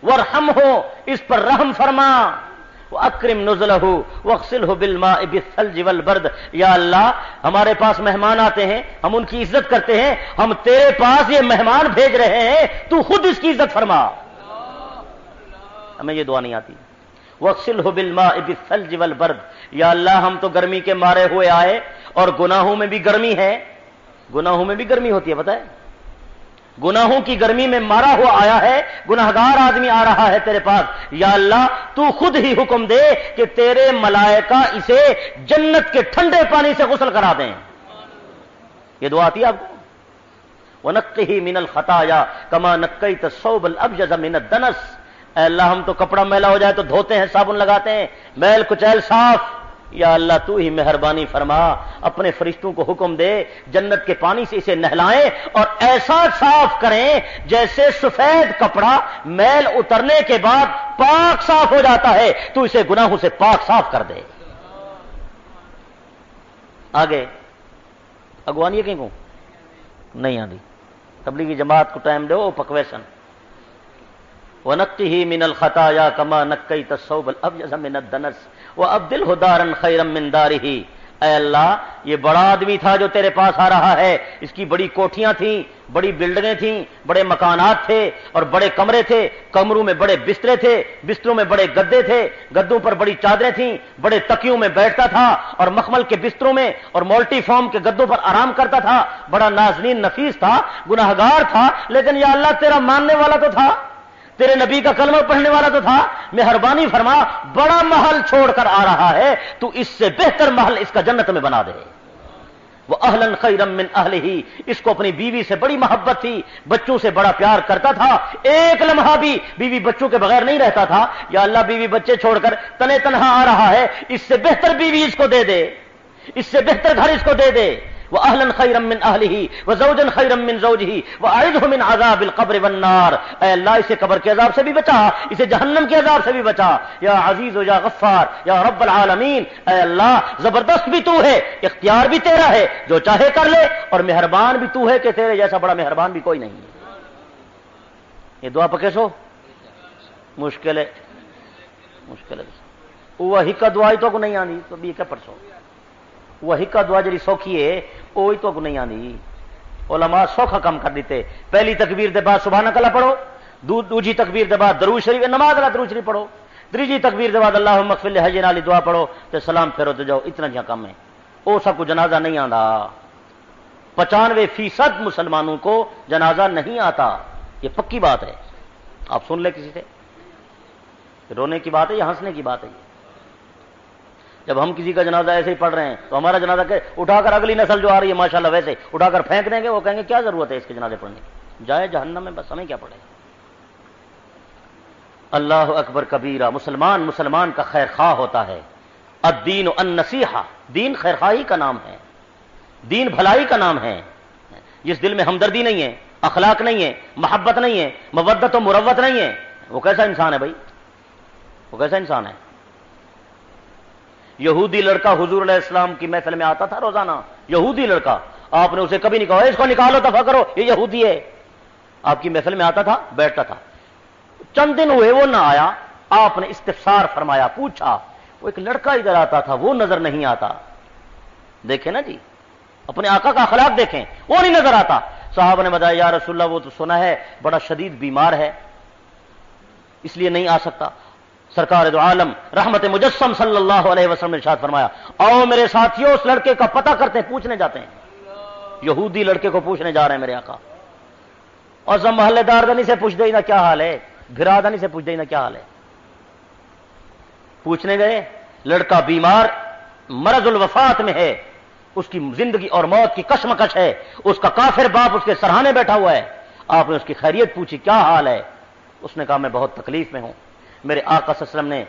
وارحمہ، اس پر رحم فرما. واکرم نزلہ واغسلہ بالماء بالثلج والبرد. یا اللہ ہمارے پاس مہمان آتے ہیں، ہم ان کی عزت کرتے ہیں، ہم تیرے پاس یہ مہمان بھیج رہے ہیں، تو خود اس کی عزت فرما. ہمیں یہ دعا نہیں آتی. واغسلہ بالماء بالثلج والبرد. یا اللہ ہم تو گرمی کے مارے ہوئے آئے، اور گناہوں میں بھی گرمی ہے، گناہوں میں بھی گرمی ہوتی ہے، پتہ ہے؟ گناہوں کی گرمی میں مارا ہوا آیا ہے، گناہگار آدمی آ رہا ہے تیرے پاس. یا اللہ تو خود ہی حکم دے کہ تیرے ملائکہ اسے جنت کے ٹھنڈے پانی سے غسل کرا دیں. یہ دعا آتی ہے آپ کو؟ وَنَقِّهِ مِنَ الْخَطَايَا كَمَا نَقَّيْتَ الثَّوْبَ الْأَبْيَضَ مِنَ الدَّنَسِ. اے اللہ ہم تو کپڑا میلا ہو جائے تو دھوتے ہیں، صابن لگاتے ہیں، میل کچیل صاف. یا اللہ تو ہی مہربانی فرما، اپنے فرشتوں کو حکم دے جنت کے پانی سے اسے نہلائیں اور ایسا صاف کریں جیسے سفید کپڑا میل اترنے کے بعد پاک صاف ہو جاتا ہے، تو اسے گناہوں سے پاک صاف کر دے. آگے اگوانی ہے کہیں کو نہیں آتی. تبلیغی جماعت کو ٹائم دو پکویشن. وَنَقِّهِ مِنَ الْخَطَايَا كَمَا نَقَّيْتَ الثَّوْبَ الْأَبْيَضَ مِنَ الدَّنَسِ وَأَبْدِلْهُ دَارًا خَيْرًا مِنْ دَارِهِ. اے اللہ یہ بڑا آدمی تھا جو تیرے پاس آ رہا ہے، اس کی بڑی کوٹھیاں تھیں، بڑی بلڈنگیں تھیں، بڑے مکانات تھے اور بڑے کمرے تھے. کمروں میں بڑے بسترے تھے، بستروں میں بڑے گدے تھے، گدوں پر بڑی چادریں تھیں، بڑے تکیوں میں بیٹھتا تھا اور مخمل کے بستروں میں اور مولٹی فارم کے گدوں پر آرام کرتا تھا. بڑا نازنین نفیس تھا، گناہگار تھا، لیکن یا اللہ تیرا ماننے والا تو تھا، تیرے نبی کا کلمہ پڑھنے والا تو تھا. مہربانی فرما، بڑا محل چھوڑ کر آ رہا ہے، تو اس سے بہتر محل اس کا جنت میں بنا دے. وہ اہلن خیرم من اہلہ، اس کو اپنی بیوی سے بڑی محبت تھی، بچوں سے بڑا پیار کرتا تھا، ایک لمحہ بھی بیوی بچوں کے بغیر نہیں رہتا تھا. یا اللہ بیوی بچے چھوڑ کر تنے تنہا آ رہا ہے، اس سے بہتر بیوی اس کو دے دے، اس سے بہتر گھر اس کو دے دے. وَأَهْلًا خَيْرًا مِّنْ أَهْلِهِ وَزَوْجًا خَيْرًا مِّنْ زَوْجِهِ وَأَعِذْهُ مِنْ عَذَابِ الْقَبْرِ وَالنَّارِ. اے اللہ اسے قبر کے عذاب سے بھی بچا، اسے جہنم کے عذاب سے بھی بچا. یا عزیز و یا غفار یا رب العالمین. اے اللہ زبردست بھی تو ہے، اختیار بھی تیرا ہے، جو چاہے کر لے، اور مہربان بھی تو ہے کہ تیرے جیسا بڑا مہربان بھی کوئی نہیں ہے. یہ دعا پکے سو مشکل ہے، مشکل ہے. وہی کا دعائی تو کو نہیں آنی تو بھی کیا پرسو. وہی کا دعا جڑی سوکھی ہے وہی تو کو نہیں آنی. علماء سوکھا کام کر دیتے. پہلی تکبیر دے بعد سبحانک اللہ پڑھو، دوسری تکبیر دے بعد درود شریف، نماز اللہ درود شریف پڑھو، تیسری تکبیر دے بعد اللہم اغفر لحینا علی دعا پڑھو تے سلام پھیرو تے جاؤ. اتنا جہاں کام ہے. وہ سب کو جنازہ نہیں آتا. 95% مسلمانوں کو جنازہ نہیں آتا. یہ پکی بات ہے، آپ سن لے کسی سے. رونے کی بات ہے یا ہنسنے کی بات ہے؟ جب ہم کسی کا جنازہ ایسے ہی پڑھ رہے ہیں تو ہمارا جنازہ کہ اٹھا کر اگلی نسل جو آ رہی ہے ماشاءاللہ ویسے اٹھا کر پھینک دیں گے، وہ کہیں گے کیا ضرورت ہے اس کے جنازے پڑھنے کی، جائے جہنم میں، بس ہمیں کیا پڑے۔ اللہ اکبر کبیرہ، مسلمان کا خیر خواہ ہوتا ہے۔ الدین النصیحہ، دین خیر خواہی کا نام ہے، دین بھلائی کا نام ہے۔ جس دل میں ہمدردی نہیں ہے، اخلاق نہیں ہے، محبت نہیں ہے، مودت و مروت نہیں ہے، وہ کیسا انسان ہے بھائی؟ وہ کیسا انسان ہے؟ یہودی لڑکا حضور علیہ السلام کی محفل میں آتا تھا روزانہ، یہودی لڑکا، آپ نے اسے کبھی نہیں کہا اس کو نکالو دفع کرو یہ یہودی ہے، آپ کی محفل میں آتا تھا، بیٹھتا تھا۔ چند دن ہوئے وہ نہ آیا، آپ نے استفسار فرمایا، پوچھا، وہ ایک لڑکا ادھر آتا تھا وہ نظر نہیں آتا۔ دیکھیں نا جی، اپنے آقا کا اخلاق دیکھیں، وہ نہیں نظر آتا۔ صحابہ نے بتایا یا رسول اللہ وہ تو سنا ہے بڑا شدید بیمار ہے اس لیے نہیں آ سکتا۔ سرکار دو عالم رحمت مجسم صلی اللہ علیہ وسلم نے ارشاد فرمایا، آؤ میرے ساتھیوں اس لڑکے کا پتہ کرتے ہیں، پوچھنے جاتے ہیں۔ یہودی لڑکے کو پوچھنے جا رہے ہیں میرے آقا، اور سب محلے دار دنی سے پوچھ دے نا کیا حال ہے، برادری سے پوچھ دے نا کیا حال ہے۔ پوچھنے گئے، لڑکا بیمار مرض الوفات میں ہے، اس کی زندگی اور موت کی کشمکش ہے، اس کا کافر باپ اس کے سرہانے بیٹھا ہوا ہے۔ آپ نے اس کی خیریت پوچھی، کیا حال ہے؟ اس نے کہا میں بہت تکلیف میں ہوں۔ میرے آقا صلی اللہ علیہ وسلم نے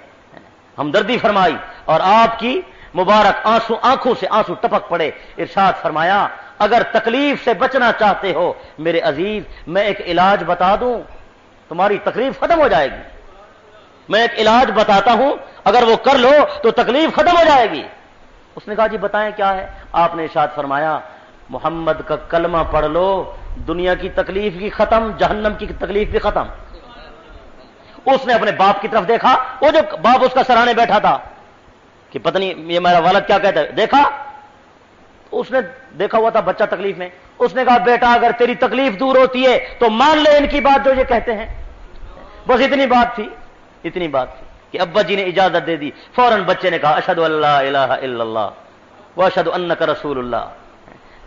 ہمدردی فرمائی اور آپ کی مبارک آنکھوں سے آنسو ٹپک پڑے۔ ارشاد فرمایا اگر تکلیف سے بچنا چاہتے ہو میرے عزیز، میں ایک علاج بتا دوں، تمہاری تکلیف ختم ہو جائے گی۔ میں ایک علاج بتاتا ہوں، اگر وہ کر لو تو تکلیف ختم ہو جائے گی۔ اس نے کہا جی بتائیں کیا ہے؟ آپ نے ارشاد فرمایا محمد کا کلمہ پڑھ لو، دنیا کی تکلیف بھی ختم، جہنم کی تکلیف بھی ختم۔ اس نے اپنے باپ کی طرف دیکھا، وہ جو باپ اس کا سرانے بیٹھا تھا کہ پتہ نہیں یہ میرا والد کیا کہتا ہے، دیکھا، اس نے دیکھا ہوا تھا بچہ تکلیف میں۔ اس نے کہا بیٹا اگر تیری تکلیف دور ہوتی ہے تو مان لے ان کی بات جو یہ کہتے ہیں۔ بس اتنی بات تھی کہ ابا جی نے اجازت دے دی، فوراً بچے نے کہا اشہد ان لا الہ الا اللہ واشہد انک رسول اللہ،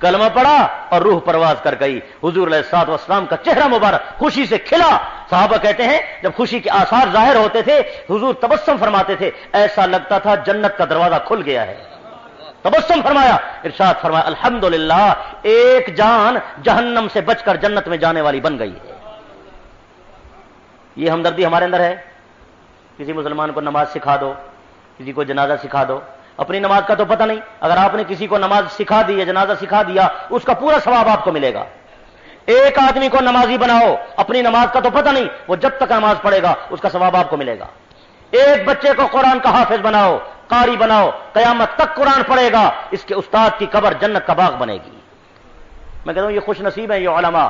کلمہ پڑھا اور روح پرواز کر گئی۔ حضور علیہ الصلوۃ والسلام کا چہرہ مبارک خوشی سے کھلا۔ صحابہ کہتے ہیں جب خوشی کے آثار ظاہر ہوتے تھے حضور تبسم فرماتے تھے، ایسا لگتا تھا جنت کا دروازہ کھل گیا ہے۔ تبسم فرمایا، ارشاد فرمایا الحمدللہ ایک جان جہنم سے بچ کر جنت میں جانے والی بن گئی ہے۔ یہ ہمدردی ہمارے اندر ہے؟ کسی مسلمان کو نماز سکھا دو، کسی کو جنازہ سکھا دو، اپنی نماز کا تو پتہ نہیں، اگر آپ نے کسی کو نماز سکھا دی یا جنازہ سکھا دیا اس کا پورا ثواب آپ کو ملے گا۔ ایک آدمی کو نمازی بناؤ، اپنی نماز کا تو پتہ نہیں، وہ جب تک نماز پڑھے گا اس کا ثواب آپ کو ملے گا۔ ایک بچے کو قرآن کا حافظ بناؤ، قاری بناؤ، قیامت تک قرآن پڑھے گا، اس کے استاد کی قبر جنت کا باغ بنے گی۔ میں کہتا ہوں یہ خوش نصیب ہیں یہ علماء،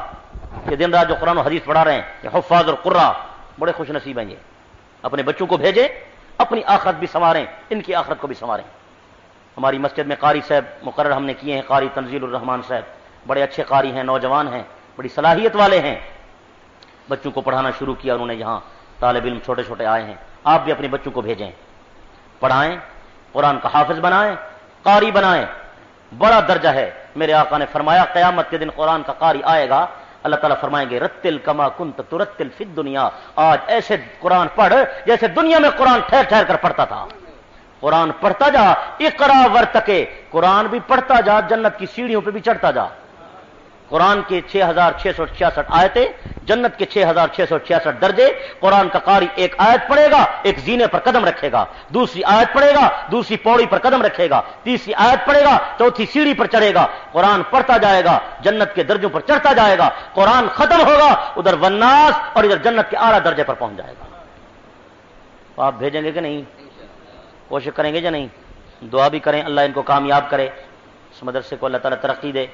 یہ دن رات جو قرآن و حدیث پڑھا رہے ہیں، یہ حفاظ اور قراء، بڑے خوش نصیب ہیں یہ۔ اپنے بچوں کو بھیجیں، اپنی آخرت بھی سنواریں، ان کی آخرت کو بھی سنواریں۔ ہماری مسجد میں قاری صاحب مقرر ہم نے کیے ہیں، قاری تنزیل الرحمان صاحب، بڑے اچھے قاری ہیں، نوجوان ہیں، بڑی صلاحیت والے ہیں۔ بچوں کو پڑھانا شروع کیا انہوں نے، یہاں طالب علم چھوٹے چھوٹے آئے ہیں، آپ بھی اپنے بچوں کو بھیجیں، پڑھائیں، قرآن کا حافظ بنائیں، قاری بنائیں، بڑا درجہ ہے۔ میرے آقا نے فرمایا قیامت کے دن قرآن کا قاری آئے گا، اللہ تعالیٰ فرمائیں گے رتل کما کنت ترتل فی الدنیا، آج ایسے قرآن پڑھ جیسے دنیا میں قرآن ٹھہر ٹھہر کر پڑھتا تھا۔ قرآن پڑھتا جا، اقرا ورتقے، قرآن بھی پڑھتا جا، جنت کی سیڑھیوں پہ بھی چڑھتا جا۔ قرآن کے 6666 آیتیں، جنت کے 6666 درجے۔ قرآن کا قاری ایک آیت پڑھے گا، ایک زینے پر قدم رکھے گا، دوسری آیت پڑھے گا، دوسری پوڑی پر قدم رکھے گا، تیسری آیت پڑھے گا، چوتھی سیڑھی پر چڑھے گا۔ قرآن پڑھتا جائے گا، جنت کے درجوں پر چڑھتا جائے گا۔ قرآن ختم ہوگا، ادھر والناس اور ادھر جنت کے اعلیٰ درجے پر پہنچ جائے گا۔ تو آپ بھیجیں گے کہ نہیں؟ کوشش کریں گے یا نہیں؟ دعا بھی کریں اللہ ان کو کامیاب کرے، اس مدرسے کو اللہ تعالیٰ ترقی دے۔